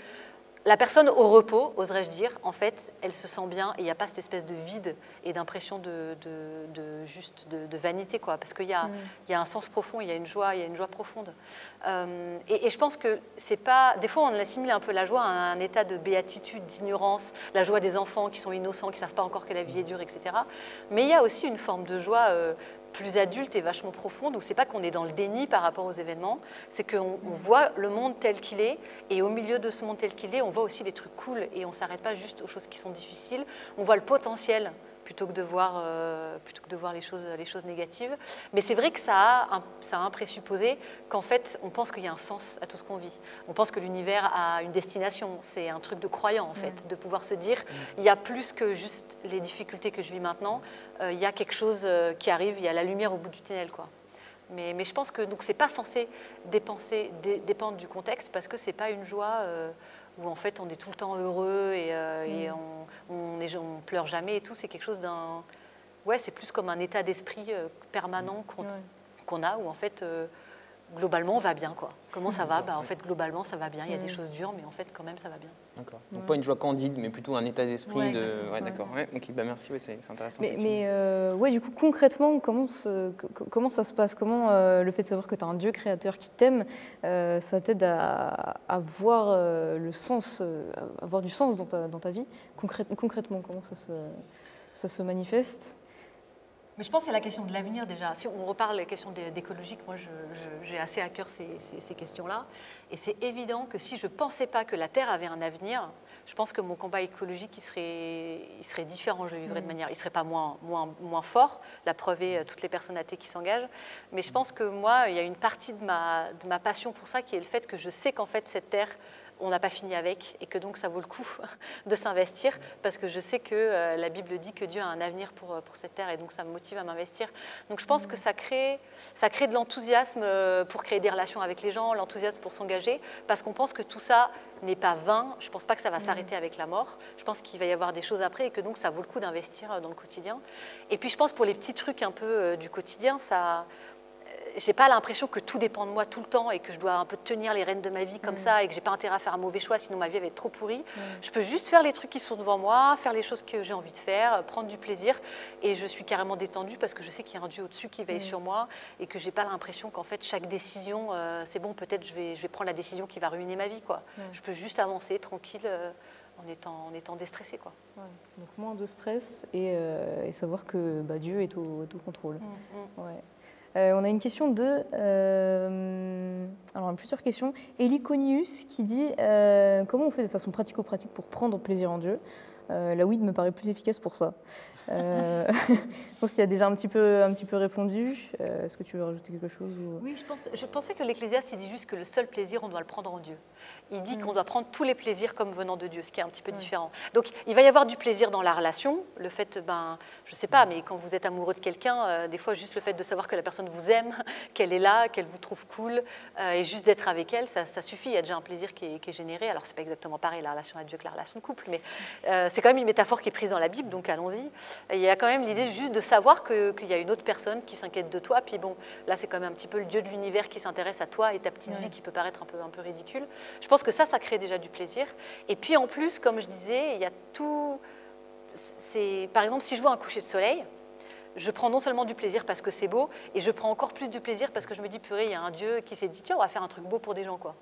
la personne au repos, oserais-je dire, en fait, elle se sent bien et il n'y a pas cette espèce de vide et d'impression de vanité, quoi. Parce qu'il y a un sens profond, il y a une joie profonde. Et je pense que c'est pas... Des fois, on assimile un peu la joie à un état de béatitude, d'ignorance, la joie des enfants qui sont innocents, qui ne savent pas encore que la vie est dure, etc. Mais il y a aussi une forme de joie plus adulte et vachement profonde, où c'est pas qu'on est dans le déni par rapport aux événements, c'est qu'on voit le monde tel qu'il est, et au milieu de ce monde tel qu'il est, on voit aussi les trucs cool, et on s'arrête pas juste aux choses qui sont difficiles, on voit le potentiel plutôt que de voir les choses négatives. Mais c'est vrai que ça a un présupposé qu'en fait, on pense qu'il y a un sens à tout ce qu'on vit. On pense que l'univers a une destination. C'est un truc de croyant, en fait, de pouvoir se dire, il y a plus que juste les difficultés que je vis maintenant, il y a quelque chose qui arrive, il y a la lumière au bout du tunnel, quoi. Mais je pense que ce n'est pas censé dépendre du contexte, parce que ce n'est pas une joie où en fait on est tout le temps heureux et on pleure jamais et tout. C'est quelque chose d'un... Ouais, c'est plus comme un état d'esprit permanent qu'on a, où en fait, globalement, on va bien, quoi. Comment ça va? En fait, globalement, ça va bien. Il y a des choses dures, mais en fait, quand même, ça va bien. D'accord. Donc pas une joie candide, mais plutôt un état d'esprit de... Ouais, d'accord. Ouais, ok, merci, c'est intéressant. Mais du coup, concrètement, comment ça se passe? Comment le fait de savoir que tu as un Dieu créateur qui t'aime, ça t'aide à voir le sens, à avoir du sens dans ta vie? Concrètement, comment ça se manifeste? Mais je pense que c'est la question de l'avenir déjà. Si on reparle des questions d'écologie, moi j'ai assez à cœur ces questions-là. Et c'est évident que si je ne pensais pas que la Terre avait un avenir, je pense que mon combat écologique il serait différent, je vivrais de manière... Il ne serait pas moins fort, la preuve est toutes les personnes athées qui s'engagent. Mais je pense que moi, il y a une partie de ma passion pour ça qui est le fait que je sais qu'en fait cette Terre, on n'a pas fini avec et que donc ça vaut le coup de s'investir parce que je sais que la Bible dit que Dieu a un avenir pour cette terre et donc ça me motive à m'investir. Donc je pense que ça crée de l'enthousiasme pour créer des relations avec les gens, l'enthousiasme pour s'engager parce qu'on pense que tout ça n'est pas vain. Je ne pense pas que ça va s'arrêter avec la mort. Je pense qu'il va y avoir des choses après et que donc ça vaut le coup d'investir dans le quotidien. Et puis je pense pour les petits trucs un peu du quotidien, j'ai pas l'impression que tout dépend de moi tout le temps et que je dois un peu tenir les rênes de ma vie comme ça et que j'ai pas intérêt à faire un mauvais choix sinon ma vie va être trop pourrie. Je peux juste faire les trucs qui sont devant moi, faire les choses que j'ai envie de faire, prendre du plaisir et je suis carrément détendue parce que je sais qu'il y a un Dieu au-dessus qui veille sur moi et que j'ai pas l'impression qu'en fait chaque décision, c'est bon, peut-être je vais prendre la décision qui va ruiner ma vie, quoi. Je peux juste avancer tranquille en étant déstressée, quoi. Donc moins de stress et savoir que Dieu est au contrôle. Ouais. On a une question alors, on a plusieurs questions. Eliconius qui dit comment on fait de façon pratico-pratique pour prendre plaisir en Dieu? La weed me paraît plus efficace pour ça. Je pense qu'il y a déjà un petit peu répondu. Est-ce que tu veux rajouter quelque chose ou... Oui, je pense pas que l'Ecclésiaste il dit juste que le seul plaisir, on doit le prendre en Dieu. Il dit qu'on doit prendre tous les plaisirs comme venant de Dieu, ce qui est un petit peu différent. Donc, il va y avoir du plaisir dans la relation. Le fait, je sais pas, mais quand vous êtes amoureux de quelqu'un, des fois, juste le fait de savoir que la personne vous aime, qu'elle est là, qu'elle vous trouve cool, et juste d'être avec elle, ça suffit. Il y a déjà un plaisir qui est généré. Alors, c'est pas exactement pareil, la relation à Dieu que la relation de couple, mais c'est quand même une métaphore qui est prise dans la Bible, donc allons-y. Il y a quand même l'idée juste de savoir qu'il y a une autre personne qui s'inquiète de toi. Puis bon, là, c'est quand même un petit peu le Dieu de l'univers qui s'intéresse à toi et ta petite vie qui peut paraître un peu ridicule. Je pense que ça crée déjà du plaisir. Et puis en plus, comme je disais, il y a tout... Par exemple, si je vois un coucher de soleil, je prends non seulement du plaisir parce que c'est beau, et je prends encore plus du plaisir parce que je me dis, purée, il y a un Dieu qui s'est dit, tiens, on va faire un truc beau pour des gens, quoi.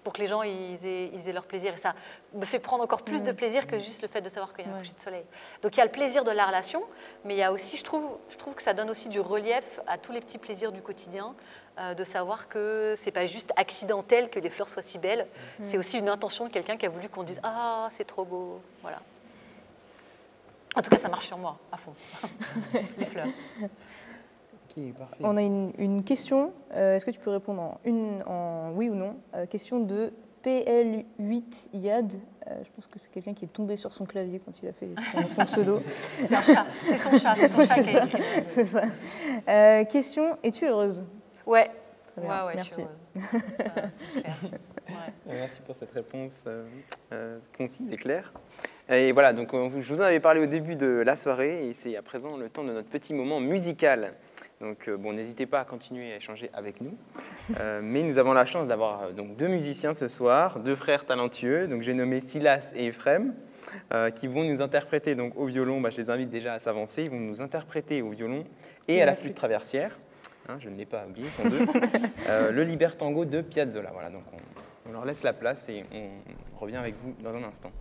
Pour que les gens ils aient leur plaisir. Et ça me fait prendre encore plus de plaisir que juste le fait de savoir qu'il y a un coucher de soleil. Donc il y a le plaisir de la relation, mais il y a aussi, je trouve que ça donne aussi du relief à tous les petits plaisirs du quotidien, de savoir que c'est pas juste accidentel que les fleurs soient si belles, c'est aussi une intention de quelqu'un qui a voulu qu'on dise « Ah, c'est trop beau ». Voilà. En tout cas, ça marche sur moi, à fond, les fleurs. Okay, parfait. On a une question, est-ce que tu peux répondre en oui ou non? Question de PL8IAD, je pense que c'est quelqu'un qui est tombé sur son clavier quand il a fait son pseudo. C'est un chat, c'est son chat qui a écrit. C'est ça. Question, es-tu heureuse? Ouais. Très bien, ouais, merci. Je suis heureuse. C'est clair. Ouais. Merci pour cette réponse concise et claire. Et voilà, donc je vous en avais parlé au début de la soirée et c'est à présent le temps de notre petit moment musical. Donc bon, n'hésitez pas à continuer à échanger avec nous. Mais nous avons la chance d'avoir donc 2 musiciens ce soir, 2 frères talentueux. Donc j'ai nommé Silas et Ephrem, qui vont nous interpréter donc au violon. Je les invite déjà à s'avancer. Ils vont nous interpréter au violon et à la flûte traversière. Hein, je ne l'ai pas oublié, ils sont 2. Le Libertango de Piazzolla. Voilà, donc on leur laisse la place et on revient avec vous dans un instant.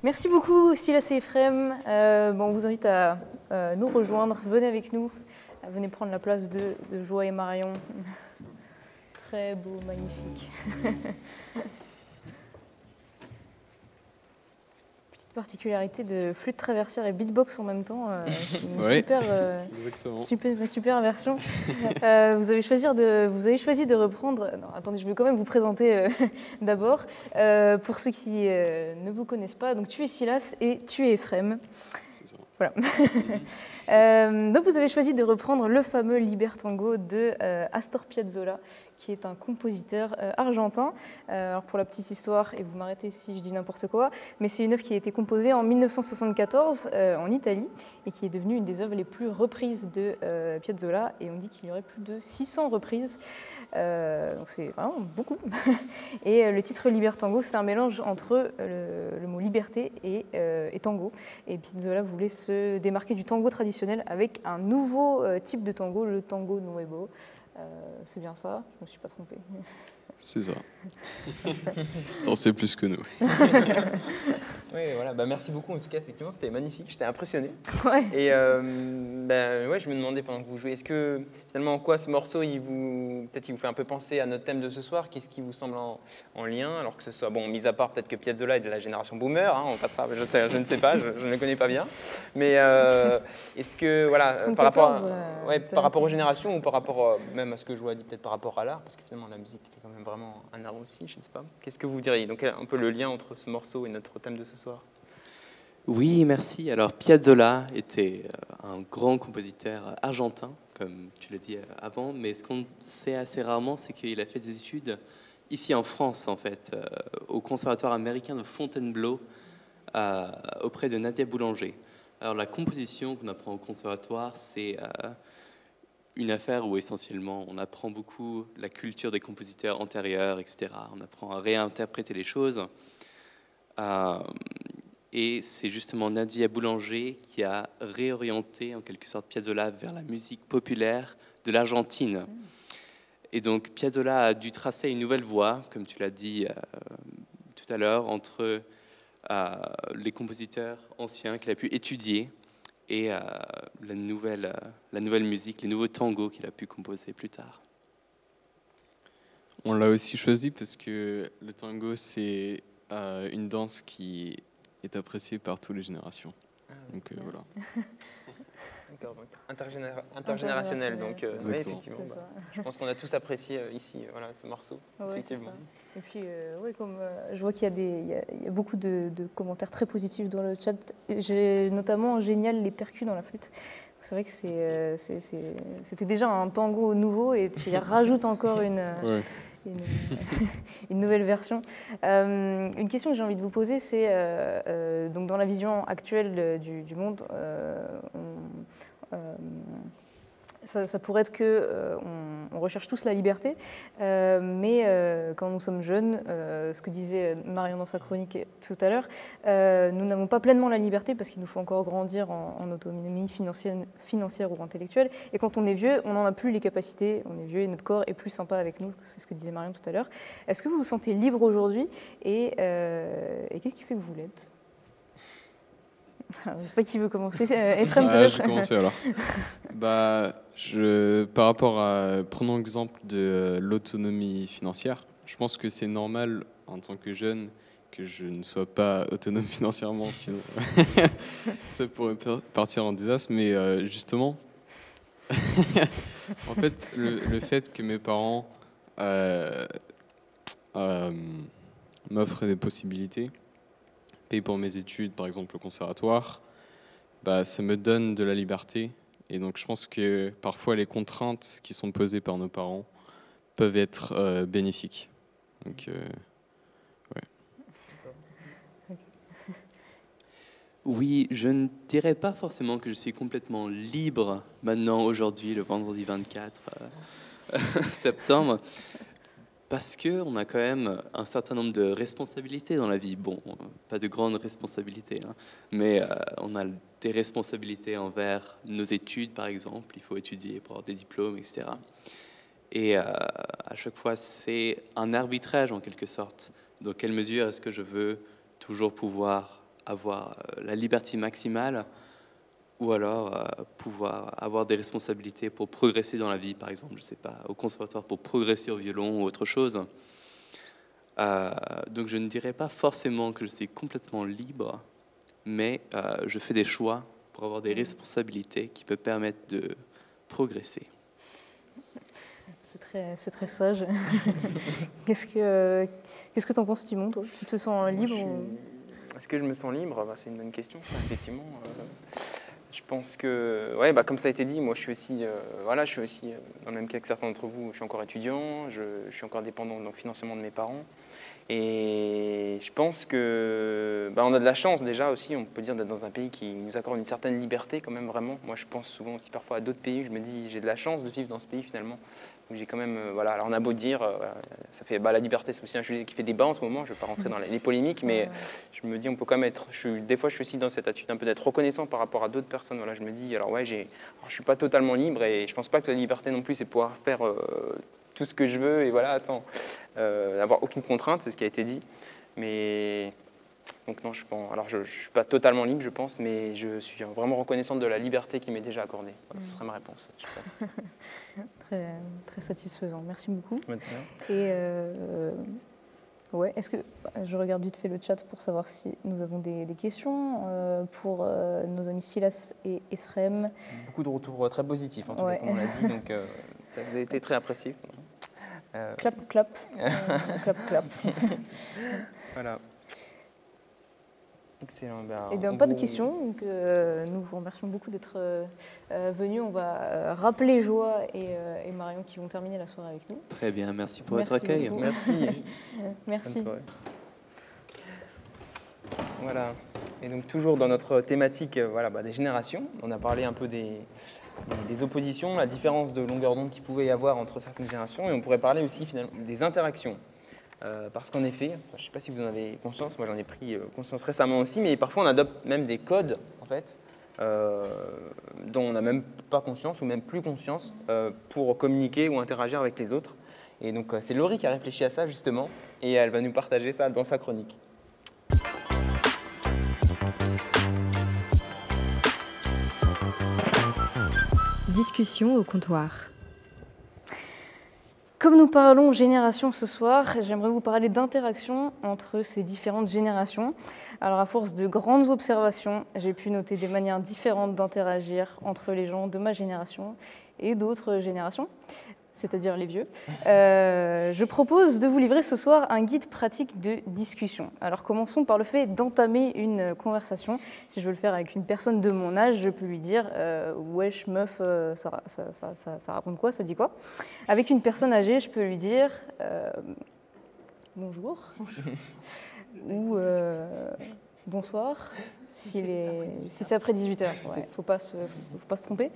Merci beaucoup Silas et Ephrem. On vous invite à nous rejoindre. Venez avec nous. Venez prendre la place de Joie et Marion. Très beau, magnifique. Petite particularité de flûte traversière et beatbox en même temps. Une super version. Vous avez choisi de reprendre... Non, attendez, je vais quand même vous présenter d'abord. Pour ceux qui ne vous connaissent pas, donc tu es Silas et tu es Ephrem. C'est ça. Voilà. Donc vous avez choisi de reprendre le fameux Libertango de Astor Piazzolla, qui est un compositeur argentin. Alors pour la petite histoire, et vous m'arrêtez si je dis n'importe quoi, mais c'est une œuvre qui a été composée en 1974 en Italie et qui est devenue une des œuvres les plus reprises de Piazzolla, et on dit qu'il y aurait plus de 600 reprises. Donc c'est vraiment beaucoup. Et le titre Libertango, c'est un mélange entre le mot liberté et tango. Et Piazzolla voulait se démarquer du tango traditionnel avec un nouveau type de tango, le tango nuevo. C'est bien ça, je ne me suis pas trompée. C'est ça. T'en sais plus que nous. Oui, voilà. Merci beaucoup. En tout cas, effectivement, c'était magnifique. J'étais impressionné. Ouais. Et je me demandais pendant que vous jouez, est-ce que finalement, en quoi ce morceau, peut-être il vous fait un peu penser à notre thème de ce soir? Qu'est-ce qui vous semble en lien? Alors que ce soit, mis à part peut-être que Piazzolla est de la génération boomer, hein, on passera, je ne sais pas, je ne le connais pas bien. Mais est-ce que, voilà, par rapport aux générations ou par rapport même à ce que je vois dit, peut-être par rapport à l'art, parce que finalement, la musique est quand même vraiment un art aussi, je ne sais pas. Qu'est-ce que vous diriez? Donc un peu le lien entre ce morceau et notre thème de ce soir. Oui, merci. Alors Piazzolla était un grand compositeur argentin, comme tu l'as dit avant, mais ce qu'on sait assez rarement, c'est qu'il a fait des études ici en France, en fait, au Conservatoire américain de Fontainebleau, auprès de Nadia Boulanger. Alors la composition qu'on apprend au conservatoire, c'est une affaire où essentiellement on apprend beaucoup la culture des compositeurs antérieurs, etc. On apprend à réinterpréter les choses. Et c'est justement Nadia Boulanger qui a réorienté en quelque sorte Piazzolla vers la musique populaire de l'Argentine. Et donc Piazzolla a dû tracer une nouvelle voie, comme tu l'as dit tout à l'heure, entre les compositeurs anciens qu'il a pu étudier et la nouvelle musique, les nouveaux tangos qu'il a pu composer plus tard. On l'a aussi choisi parce que le tango, c'est une danse qui est appréciée par toutes les générations. Donc voilà. D'accord, donc intergénérationnel. Donc ouais, effectivement, je pense qu'on a tous apprécié ici ce morceau. Ouais, effectivement. Et puis, comme je vois qu'il y a beaucoup de commentaires très positifs dans le chat. J'ai notamment génial les percus dans la flûte. C'est vrai que c'était déjà un tango nouveau et tu y rajoutes encore une nouvelle version. Une question que j'ai envie de vous poser, c'est donc dans la vision actuelle du monde, ça pourrait être qu'on recherche tous la liberté, mais quand nous sommes jeunes, ce que disait Marion dans sa chronique tout à l'heure, nous n'avons pas pleinement la liberté parce qu'il nous faut encore grandir en autonomie financière ou intellectuelle. Et quand on est vieux, on n'en a plus les capacités, on est vieux et notre corps est plus sympa avec nous, c'est ce que disait Marion tout à l'heure. Est-ce que vous vous sentez libre aujourd'hui et qu'est-ce qui fait que vous l'êtes ? Je ne sais pas qui veut commencer. Ephrem, peut-être. Je vais commencer alors. Par rapport à, prenons l'exemple de l'autonomie financière, je pense que c'est normal en tant que jeune que je ne sois pas autonome financièrement, sinon ça pourrait partir en désastre. Mais justement, en fait, le fait que mes parents m'offrent des possibilités, payer pour mes études, par exemple au conservatoire, ça me donne de la liberté. Et donc je pense que parfois les contraintes qui sont posées par nos parents peuvent être bénéfiques. Donc, ouais. Oui, je ne dirais pas forcément que je suis complètement libre maintenant, aujourd'hui, le vendredi 24 septembre. Parce qu'on a quand même un certain nombre de responsabilités dans la vie. Bon, pas de grandes responsabilités, hein, mais on a des responsabilités envers nos études, par exemple. Il faut étudier pour avoir des diplômes, etc. Et à chaque fois, c'est un arbitrage, en quelque sorte. Dans quelle mesure est-ce que je veux toujours pouvoir avoir la liberté maximale ou alors pouvoir avoir des responsabilités pour progresser dans la vie, par exemple, je ne sais pas, au conservatoire pour progresser au violon ou autre chose. Donc je ne dirais pas forcément que je suis complètement libre, mais je fais des choix pour avoir des responsabilités qui peuvent permettre de progresser. C'est très sage. Qu'est-ce que tu en penses, Timon, toi ? Tu te sens libre Est-ce que je me sens libre ? C'est une bonne question, ça, effectivement. Je pense que, comme ça a été dit, moi je suis aussi dans le même cas que certains d'entre vous, je suis encore étudiant, je suis encore dépendant donc, financièrement de mes parents. Et je pense que on a de la chance déjà aussi, on peut dire, d'être dans un pays qui nous accorde une certaine liberté quand même vraiment. Moi je pense souvent aussi parfois à d'autres pays, je me dis j'ai de la chance de vivre dans ce pays finalement. Donc j'ai quand même, alors on a beau dire, ça fait, la liberté c'est aussi un sujet qui fait débat en ce moment, je ne vais pas rentrer dans les polémiques, mais je me dis on peut quand même être, des fois je suis aussi dans cette attitude un peu d'être reconnaissant par rapport à d'autres personnes. Voilà, je me dis, alors je ne suis pas totalement libre et je ne pense pas que la liberté non plus c'est pouvoir faire tout ce que je veux et voilà, sans avoir aucune contrainte, c'est ce qui a été dit. Mais donc non, je suis pas totalement libre, je pense, mais je suis vraiment reconnaissante de la liberté qui m'est déjà accordée. Voilà, ce serait ma réponse. Je pense. Très, très satisfaisant. Merci beaucoup. Maintenant. Et est-ce que je regarde vite fait le chat pour savoir si nous avons des questions pour nos amis Silas et Ephrem. Beaucoup de retours très positifs, en tout cas, comme on l'a dit, donc ça vous a été très apprécié. Clap, clap. Clap, clap. Voilà. Excellent. Pas de questions. Donc, nous vous remercions beaucoup d'être venus. On va rappeler Joa et Marion qui vont terminer la soirée avec nous. Très bien, merci pour votre accueil. Beaucoup. Merci. Merci. Bonne soirée. Voilà. Et donc toujours dans notre thématique des générations, on a parlé un peu des oppositions, la différence de longueur d'onde qu'il pouvait y avoir entre certaines générations, et on pourrait parler aussi finalement des interactions. Parce qu'en effet, je ne sais pas si vous en avez conscience, moi j'en ai pris conscience récemment aussi, mais parfois on adopte même des codes en fait, dont on n'a même pas conscience ou même plus conscience pour communiquer ou interagir avec les autres. Et donc c'est Laurie qui a réfléchi à ça justement et elle va nous partager ça dans sa chronique. Discussion au comptoir. Comme nous parlons génération ce soir, j'aimerais vous parler d'interaction entre ces différentes générations. Alors à force de grandes observations, j'ai pu noter des manières différentes d'interagir entre les gens de ma génération et d'autres générations, c'est-à-dire les vieux. Je propose de vous livrer ce soir un guide pratique de discussion. Alors commençons par le fait d'entamer une conversation. Si je veux le faire avec une personne de mon âge, je peux lui dire « Wesh meuf, ça raconte quoi, ça dit quoi ?» Avec une personne âgée, je peux lui dire « Bonjour » ou « Bonsoir ». Si c'est après 18h, il ne faut pas se tromper.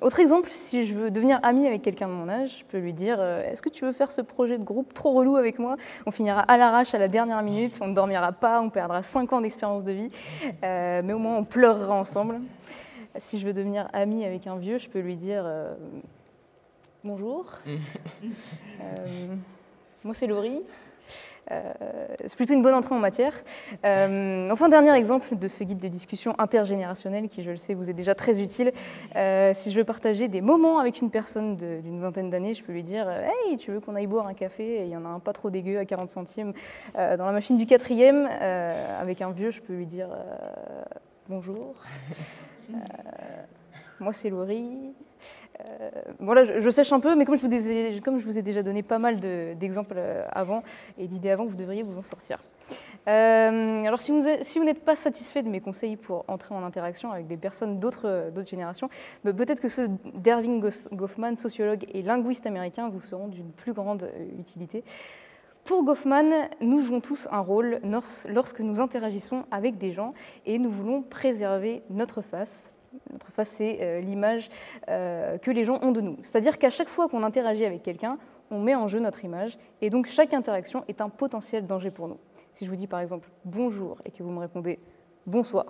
Autre exemple, si je veux devenir amie avec quelqu'un de mon âge, je peux lui dire est-ce que tu veux faire ce projet de groupe trop relou avec moi? On finira à l'arrache à la dernière minute, on ne dormira pas, on perdra 5 ans d'expérience de vie, mais au moins on pleurera ensemble. Si je veux devenir amie avec un vieux, je peux lui dire bonjour, moi c'est Laurie. C'est plutôt une bonne entrée en matière. Enfin, dernier exemple de ce guide de discussion intergénérationnel qui, je le sais, vous est déjà très utile. Si je veux partager des moments avec une personne d'une vingtaine d'années, je peux lui dire « Hey, tu veux qu'on aille boire un café ?» Et il y en a un pas trop dégueu à 40 centimes dans la machine du 4e. Avec un vieux, je peux lui dire « Bonjour, moi c'est Laurie. » Voilà, je sèche un peu, mais comme je vous ai déjà donné pas mal d'exemples avant et d'idées avant, vous devriez vous en sortir. Alors, si vous n'êtes pas satisfait de mes conseils pour entrer en interaction avec des personnes d'autres générations, peut-être que ceux d'Erving Goffman, sociologue et linguiste américain, vous seront d'une plus grande utilité. Pour Goffman, nous jouons tous un rôle lorsque nous interagissons avec des gens et nous voulons préserver notre face. Notre face, c'est l'image que les gens ont de nous. C'est-à-dire qu'à chaque fois qu'on interagit avec quelqu'un, on met en jeu notre image, et donc chaque interaction est un potentiel danger pour nous. Si je vous dis par exemple « bonjour » et que vous me répondez « bonsoir »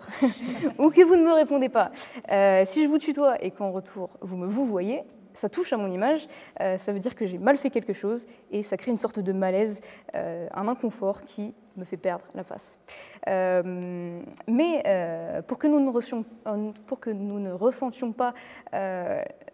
ou que vous ne me répondez pas, si je vous tutoie et qu'en retour vous me vouvoyez, ça touche à mon image, ça veut dire que j'ai mal fait quelque chose, et ça crée une sorte de malaise, un inconfort qui me fait perdre la face. Mais pour que nous ne ressentions pas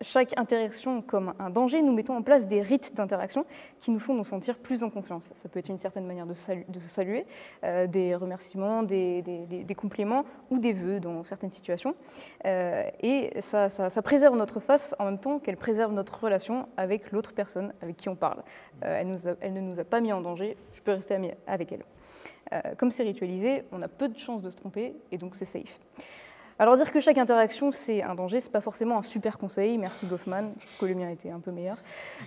chaque interaction comme un danger, nous mettons en place des rites d'interaction qui nous font nous sentir plus en confiance. Ça peut être une certaine manière de se saluer, des remerciements, des compliments ou des vœux dans certaines situations. Et ça préserve notre face en même temps qu'elle préserve notre relation avec l'autre personne avec qui on parle. Elle ne nous a pas mis en danger, je peux rester amie avec elle. Comme c'est ritualisé, on a peu de chances de se tromper et donc c'est safe. Alors dire que chaque interaction c'est un danger, c'est pas forcément un super conseil, merci Goffman, je trouve que le mien était un peu meilleur.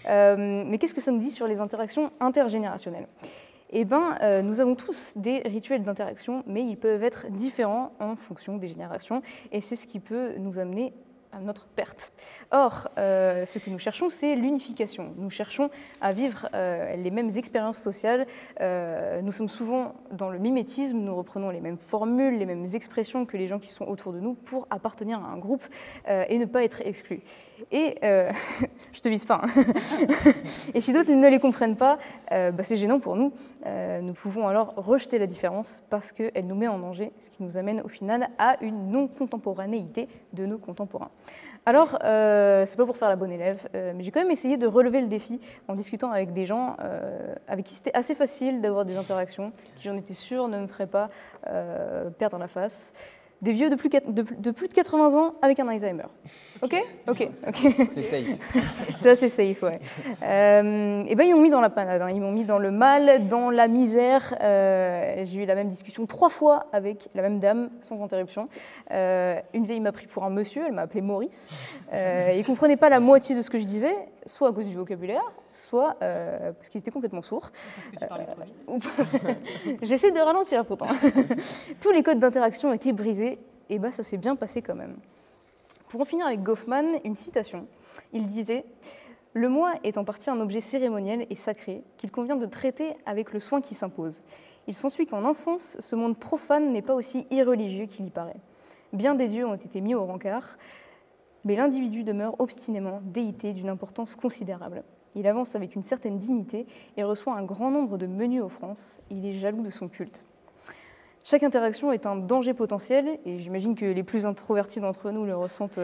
Mais qu'est-ce que ça nous dit sur les interactions intergénérationnelles? Eh bien, nous avons tous des rituels d'interaction, mais ils peuvent être différents en fonction des générations, et c'est ce qui peut nous amener à notre perte. Or, ce que nous cherchons, c'est l'unification. Nous cherchons à vivre les mêmes expériences sociales. Nous sommes souvent dans le mimétisme, nous reprenons les mêmes formules, les mêmes expressions que les gens qui sont autour de nous pour appartenir à un groupe et ne pas être exclus. Et je te vise pas. Hein. Et si d'autres ne les comprennent pas, c'est gênant pour nous. Nous pouvons alors rejeter la différence parce qu'elle nous met en danger, ce qui nous amène au final à une non-contemporanéité de nos contemporains. Alors, c'est pas pour faire la bonne élève, mais j'ai quand même essayé de relever le défi en discutant avec des gens avec qui c'était assez facile d'avoir des interactions, qui j'en étais sûre ne me feraient pas perdre la face. Des vieux de plus de 80 ans avec un Alzheimer. Ok. C'est safe. C'est assez safe, ouais. Et ben ils m'ont mis dans la panade, hein. Ils m'ont mis dans le mal, dans la misère. J'ai eu la même discussion 3 fois avec la même dame, sans interruption. Une vieille m'a pris pour un monsieur, elle m'a appelé Maurice. Ils ne comprenaient pas la moitié de ce que je disais, soit à cause du vocabulaire, soit parce qu'ils étaient complètement sourds. Parce que tu parlais trop vite. J'essaie de ralentir pourtant. Tous les codes d'interaction étaient brisés, et ben ça s'est bien passé quand même. Pour en finir avec Goffman, une citation. Il disait Le mois est en partie un objet cérémoniel et sacré qu'il convient de traiter avec le soin qui s'impose. Il s'ensuit qu'en un sens, ce monde profane n'est pas aussi irreligieux qu'il y paraît. Bien des dieux ont été mis au rencard, mais l'individu demeure obstinément déité d'une importance considérable. Il avance avec une certaine dignité et reçoit un grand nombre de menues offrances. Il est jaloux de son culte. Chaque interaction est un danger potentiel, et j'imagine que les plus introvertis d'entre nous le ressentent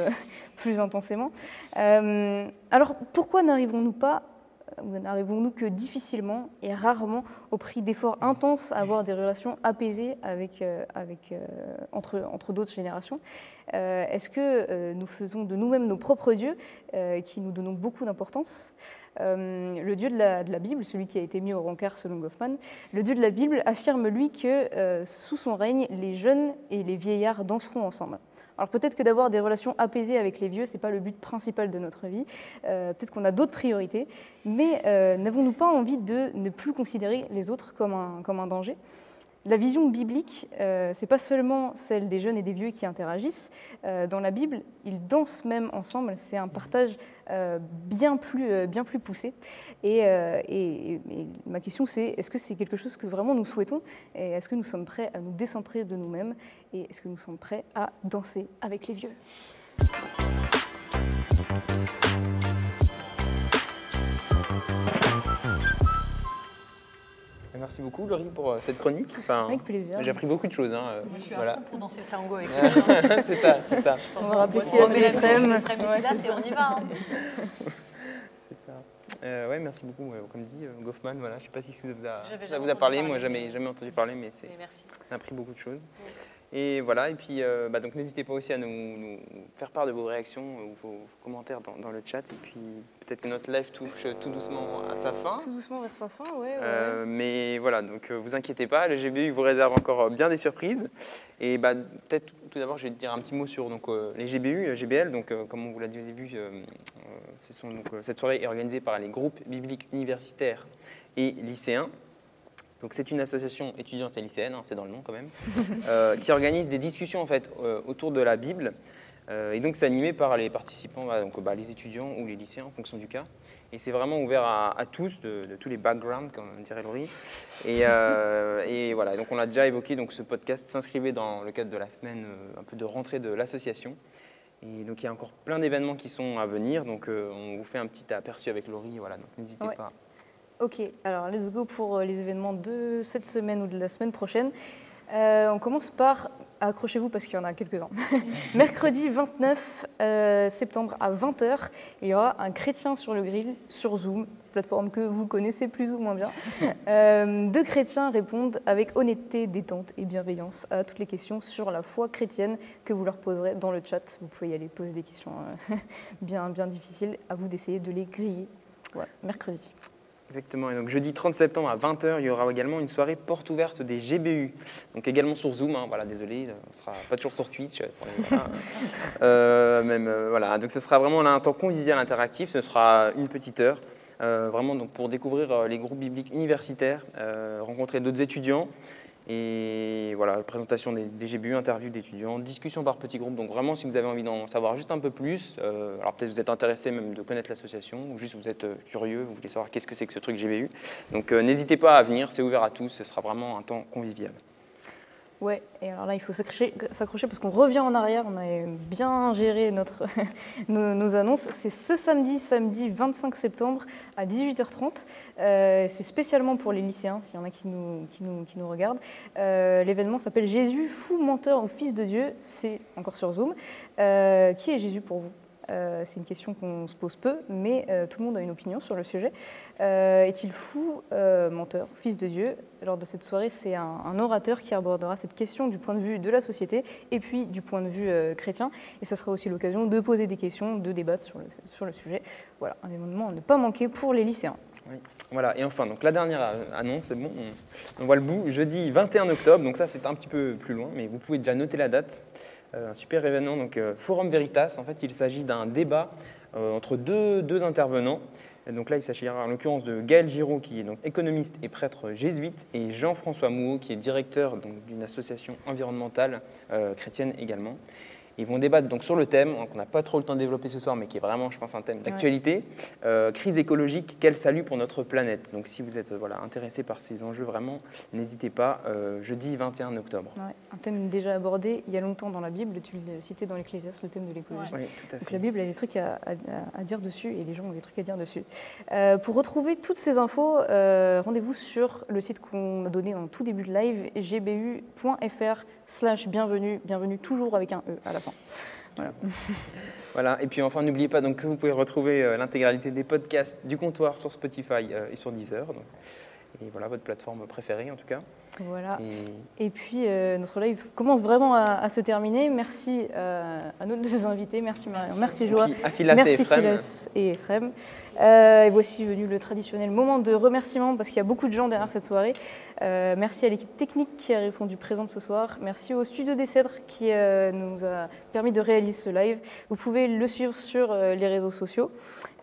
plus intensément. Alors pourquoi n'arrivons-nous que difficilement et rarement, au prix d'efforts intenses, à avoir des relations apaisées entre d'autres générations? Est-ce que nous faisons de nous-mêmes nos propres dieux, qui nous donnons beaucoup d'importance? Le Dieu de la Bible, celui qui a été mis au rencard selon Goffman, le Dieu de la Bible affirme, lui, que sous son règne, les jeunes et les vieillards danseront ensemble. Alors peut-être que d'avoir des relations apaisées avec les vieux, ce n'est pas le but principal de notre vie, peut-être qu'on a d'autres priorités, mais n'avons-nous pas envie de ne plus considérer les autres comme un danger? La vision biblique, ce n'est pas seulement celle des jeunes et des vieux qui interagissent. Dans la Bible, ils dansent même ensemble. C'est un partage bien plus poussé. Et ma question, c'est est-ce que c'est quelque chose que vraiment nous souhaitons? Et est-ce que nous sommes prêts à nous décentrer de nous-mêmes? Et est-ce que nous sommes prêts à danser avec les vieux? Merci beaucoup, Laurie, pour cette chronique. Enfin, avec plaisir. J'ai appris beaucoup de choses. Hein. Moi, je suis à Voilà. fond pour danser le tango avec C'est ça, c'est ça. On va rappeler si on c'est met Ephraim. la et on y va. Hein. C'est ça. Ouais, merci beaucoup. Comme dit, Goffman, voilà, je ne sais pas si ça vous J'avais a jamais parlé. entendu Moi, parler. jamais entendu parler, mais Mais merci. on a appris beaucoup de choses. Et voilà, et puis donc n'hésitez pas aussi à nous faire part de vos réactions ou vos commentaires dans le chat. Et puis peut-être que notre live touche tout doucement à sa fin. Tout doucement vers sa fin, ouais. Mais voilà, donc vous inquiétez pas, le GBU vous réserve encore bien des surprises. Et peut-être tout d'abord, je vais te dire un petit mot sur les GBU, GBL. Donc comme on vous l'a dit au début, cette soirée est organisée par les groupes bibliques universitaires et lycéens. Donc c'est une association étudiante et lycéenne, hein, c'est dans le nom quand même, qui organise des discussions en fait autour de la Bible. Et donc c'est animé par les participants, les étudiants ou les lycéens en fonction du cas. Et c'est vraiment ouvert à tous, de tous les backgrounds, comme dirait Laurie. Et voilà, donc on l'a déjà évoqué, donc ce podcast s'inscrivait dans le cadre de la semaine un peu de rentrée de l'association. Et donc il y a encore plein d'événements qui sont à venir, donc on vous fait un petit aperçu avec Laurie, voilà, donc n'hésitez pas. Ok, alors let's go pour les événements de cette semaine ou de la semaine prochaine. On commence par, accrochez-vous parce qu'il y en a quelques-uns. Mercredi 29 septembre à 20h, il y aura un chrétien sur le grill, sur Zoom, plateforme que vous connaissez plus ou moins bien. Deux chrétiens répondent avec honnêteté, détente et bienveillance à toutes les questions sur la foi chrétienne que vous leur poserez dans le chat. Vous pouvez y aller poser des questions bien difficiles, à vous d'essayer de les griller. Voilà, mercredi. Exactement, et donc jeudi 30 septembre à 20h, il y aura également une soirée porte ouverte des GBU, donc également sur Zoom, hein, voilà, désolé, on ne sera pas toujours sur Twitch, voilà, donc ce sera vraiment là, un temps convivial interactif, ce sera une petite heure, vraiment donc, pour découvrir les groupes bibliques universitaires, rencontrer d'autres étudiants, et voilà, présentation des GBU, interview d'étudiants, discussion par petits groupes. Donc vraiment, si vous avez envie d'en savoir juste un peu plus, alors peut-être vous êtes intéressé même de connaître l'association, ou juste vous êtes curieux, vous voulez savoir qu'est-ce que c'est que ce truc GBU. Donc n'hésitez pas à venir, c'est ouvert à tous, ce sera vraiment un temps convivial. Ouais, et alors là, il faut s'accrocher parce qu'on revient en arrière. On a bien géré nos annonces. C'est ce samedi 25 septembre à 18h30. C'est spécialement pour les lycéens, s'il y en a qui nous regardent. L'événement s'appelle Jésus, fou, menteur ou fils de Dieu. C'est encore sur Zoom. Qui est Jésus pour vous ? C'est une question qu'on se pose peu, mais tout le monde a une opinion sur le sujet. Est-il fou, menteur, fils de Dieu? Lors de cette soirée, c'est un orateur qui abordera cette question du point de vue de la société et puis du point de vue chrétien. Et ce sera aussi l'occasion de poser des questions, de débattre sur le sujet. Voilà, un événement à ne pas manquer pour les lycéens. Oui. Voilà, et enfin, donc la dernière annonce, c'est bon, on voit le bout, jeudi 21 octobre, donc ça c'est un petit peu plus loin, mais vous pouvez déjà noter la date. Un super événement, donc Forum Veritas. En fait, il s'agit d'un débat entre deux intervenants. Et donc là, il s'agira en l'occurrence de Gaël Giraud, qui est donc économiste et prêtre jésuite, et Jean-François Mouot, qui est directeur d'une association environnementale chrétienne également. Ils vont débattre donc sur le thème qu'on n'a pas trop le temps de développer ce soir, mais qui est vraiment, je pense, un thème d'actualité. Crise écologique, quel salut pour notre planète. Donc si vous êtes intéressé par ces enjeux, vraiment, n'hésitez pas, jeudi 21 octobre. Ouais, un thème déjà abordé il y a longtemps dans la Bible, tu le citais dans l'Ecclésiaste, le thème de l'écologie. Oui, tout à Donc fait. la Bible a des trucs à dire dessus et les gens ont des trucs à dire dessus. Pour retrouver toutes ces infos, rendez-vous sur le site qu'on a donné en tout début de live, gbu.fr/bienvenue, bienvenue toujours avec un E à la fin. Voilà. Voilà, et puis enfin, n'oubliez pas donc, que vous pouvez retrouver l'intégralité des podcasts du comptoir sur Spotify et sur Deezer. Donc, et voilà, votre plateforme préférée en tout cas. Voilà. Et puis, notre live commence vraiment à se terminer. Merci à nos deux invités. Merci Marion. Merci Joa. Merci Silas et Ephrem. Et voici venu le traditionnel moment de remerciement parce qu'il y a beaucoup de gens derrière cette soirée. Merci à l'équipe technique qui a répondu présente ce soir. Merci au Studio des Cèdres qui nous a permis de réaliser ce live. Vous pouvez le suivre sur les réseaux sociaux,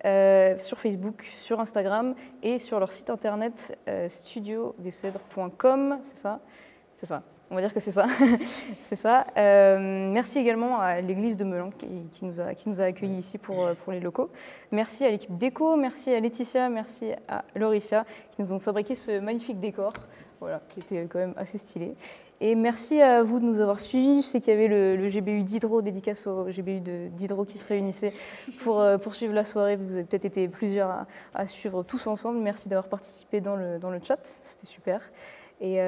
sur Facebook, sur Instagram et sur leur site internet studiodescèdres.com. C'est ça ? C'est ça. On va dire que c'est ça. C'est ça. Merci également à l'église de Melun qui nous a accueillis ici pour les locaux. Merci à l'équipe déco, merci à Laetitia, merci à Lauricia qui nous ont fabriqué ce magnifique décor, voilà, qui était quand même assez stylé. Et merci à vous de nous avoir suivis. Je sais qu'il y avait le GBU d'Hydro, dédicace au GBU d'Hydro qui se réunissait pour suivre la soirée. Vous avez peut-être été plusieurs à suivre tous ensemble. Merci d'avoir participé dans le chat, c'était super. Et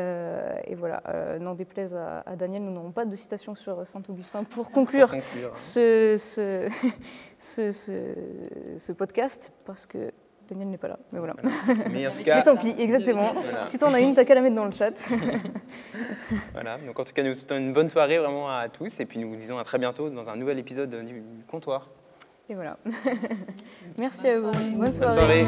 voilà, n'en déplaise à Daniel, nous n'aurons pas de citation sur Saint-Augustin pour conclure ce podcast, parce que Daniel n'est pas là. Mais voilà. Mais en tout cas, mais tant pis, exactement. Voilà. Si tu en as une, t'as qu'à la mettre dans le chat. Voilà, donc en tout cas, nous souhaitons une bonne soirée vraiment à tous, et puis nous vous disons à très bientôt dans un nouvel épisode du comptoir. Et voilà. Merci à vous. Bonne soirée. Bonne soirée.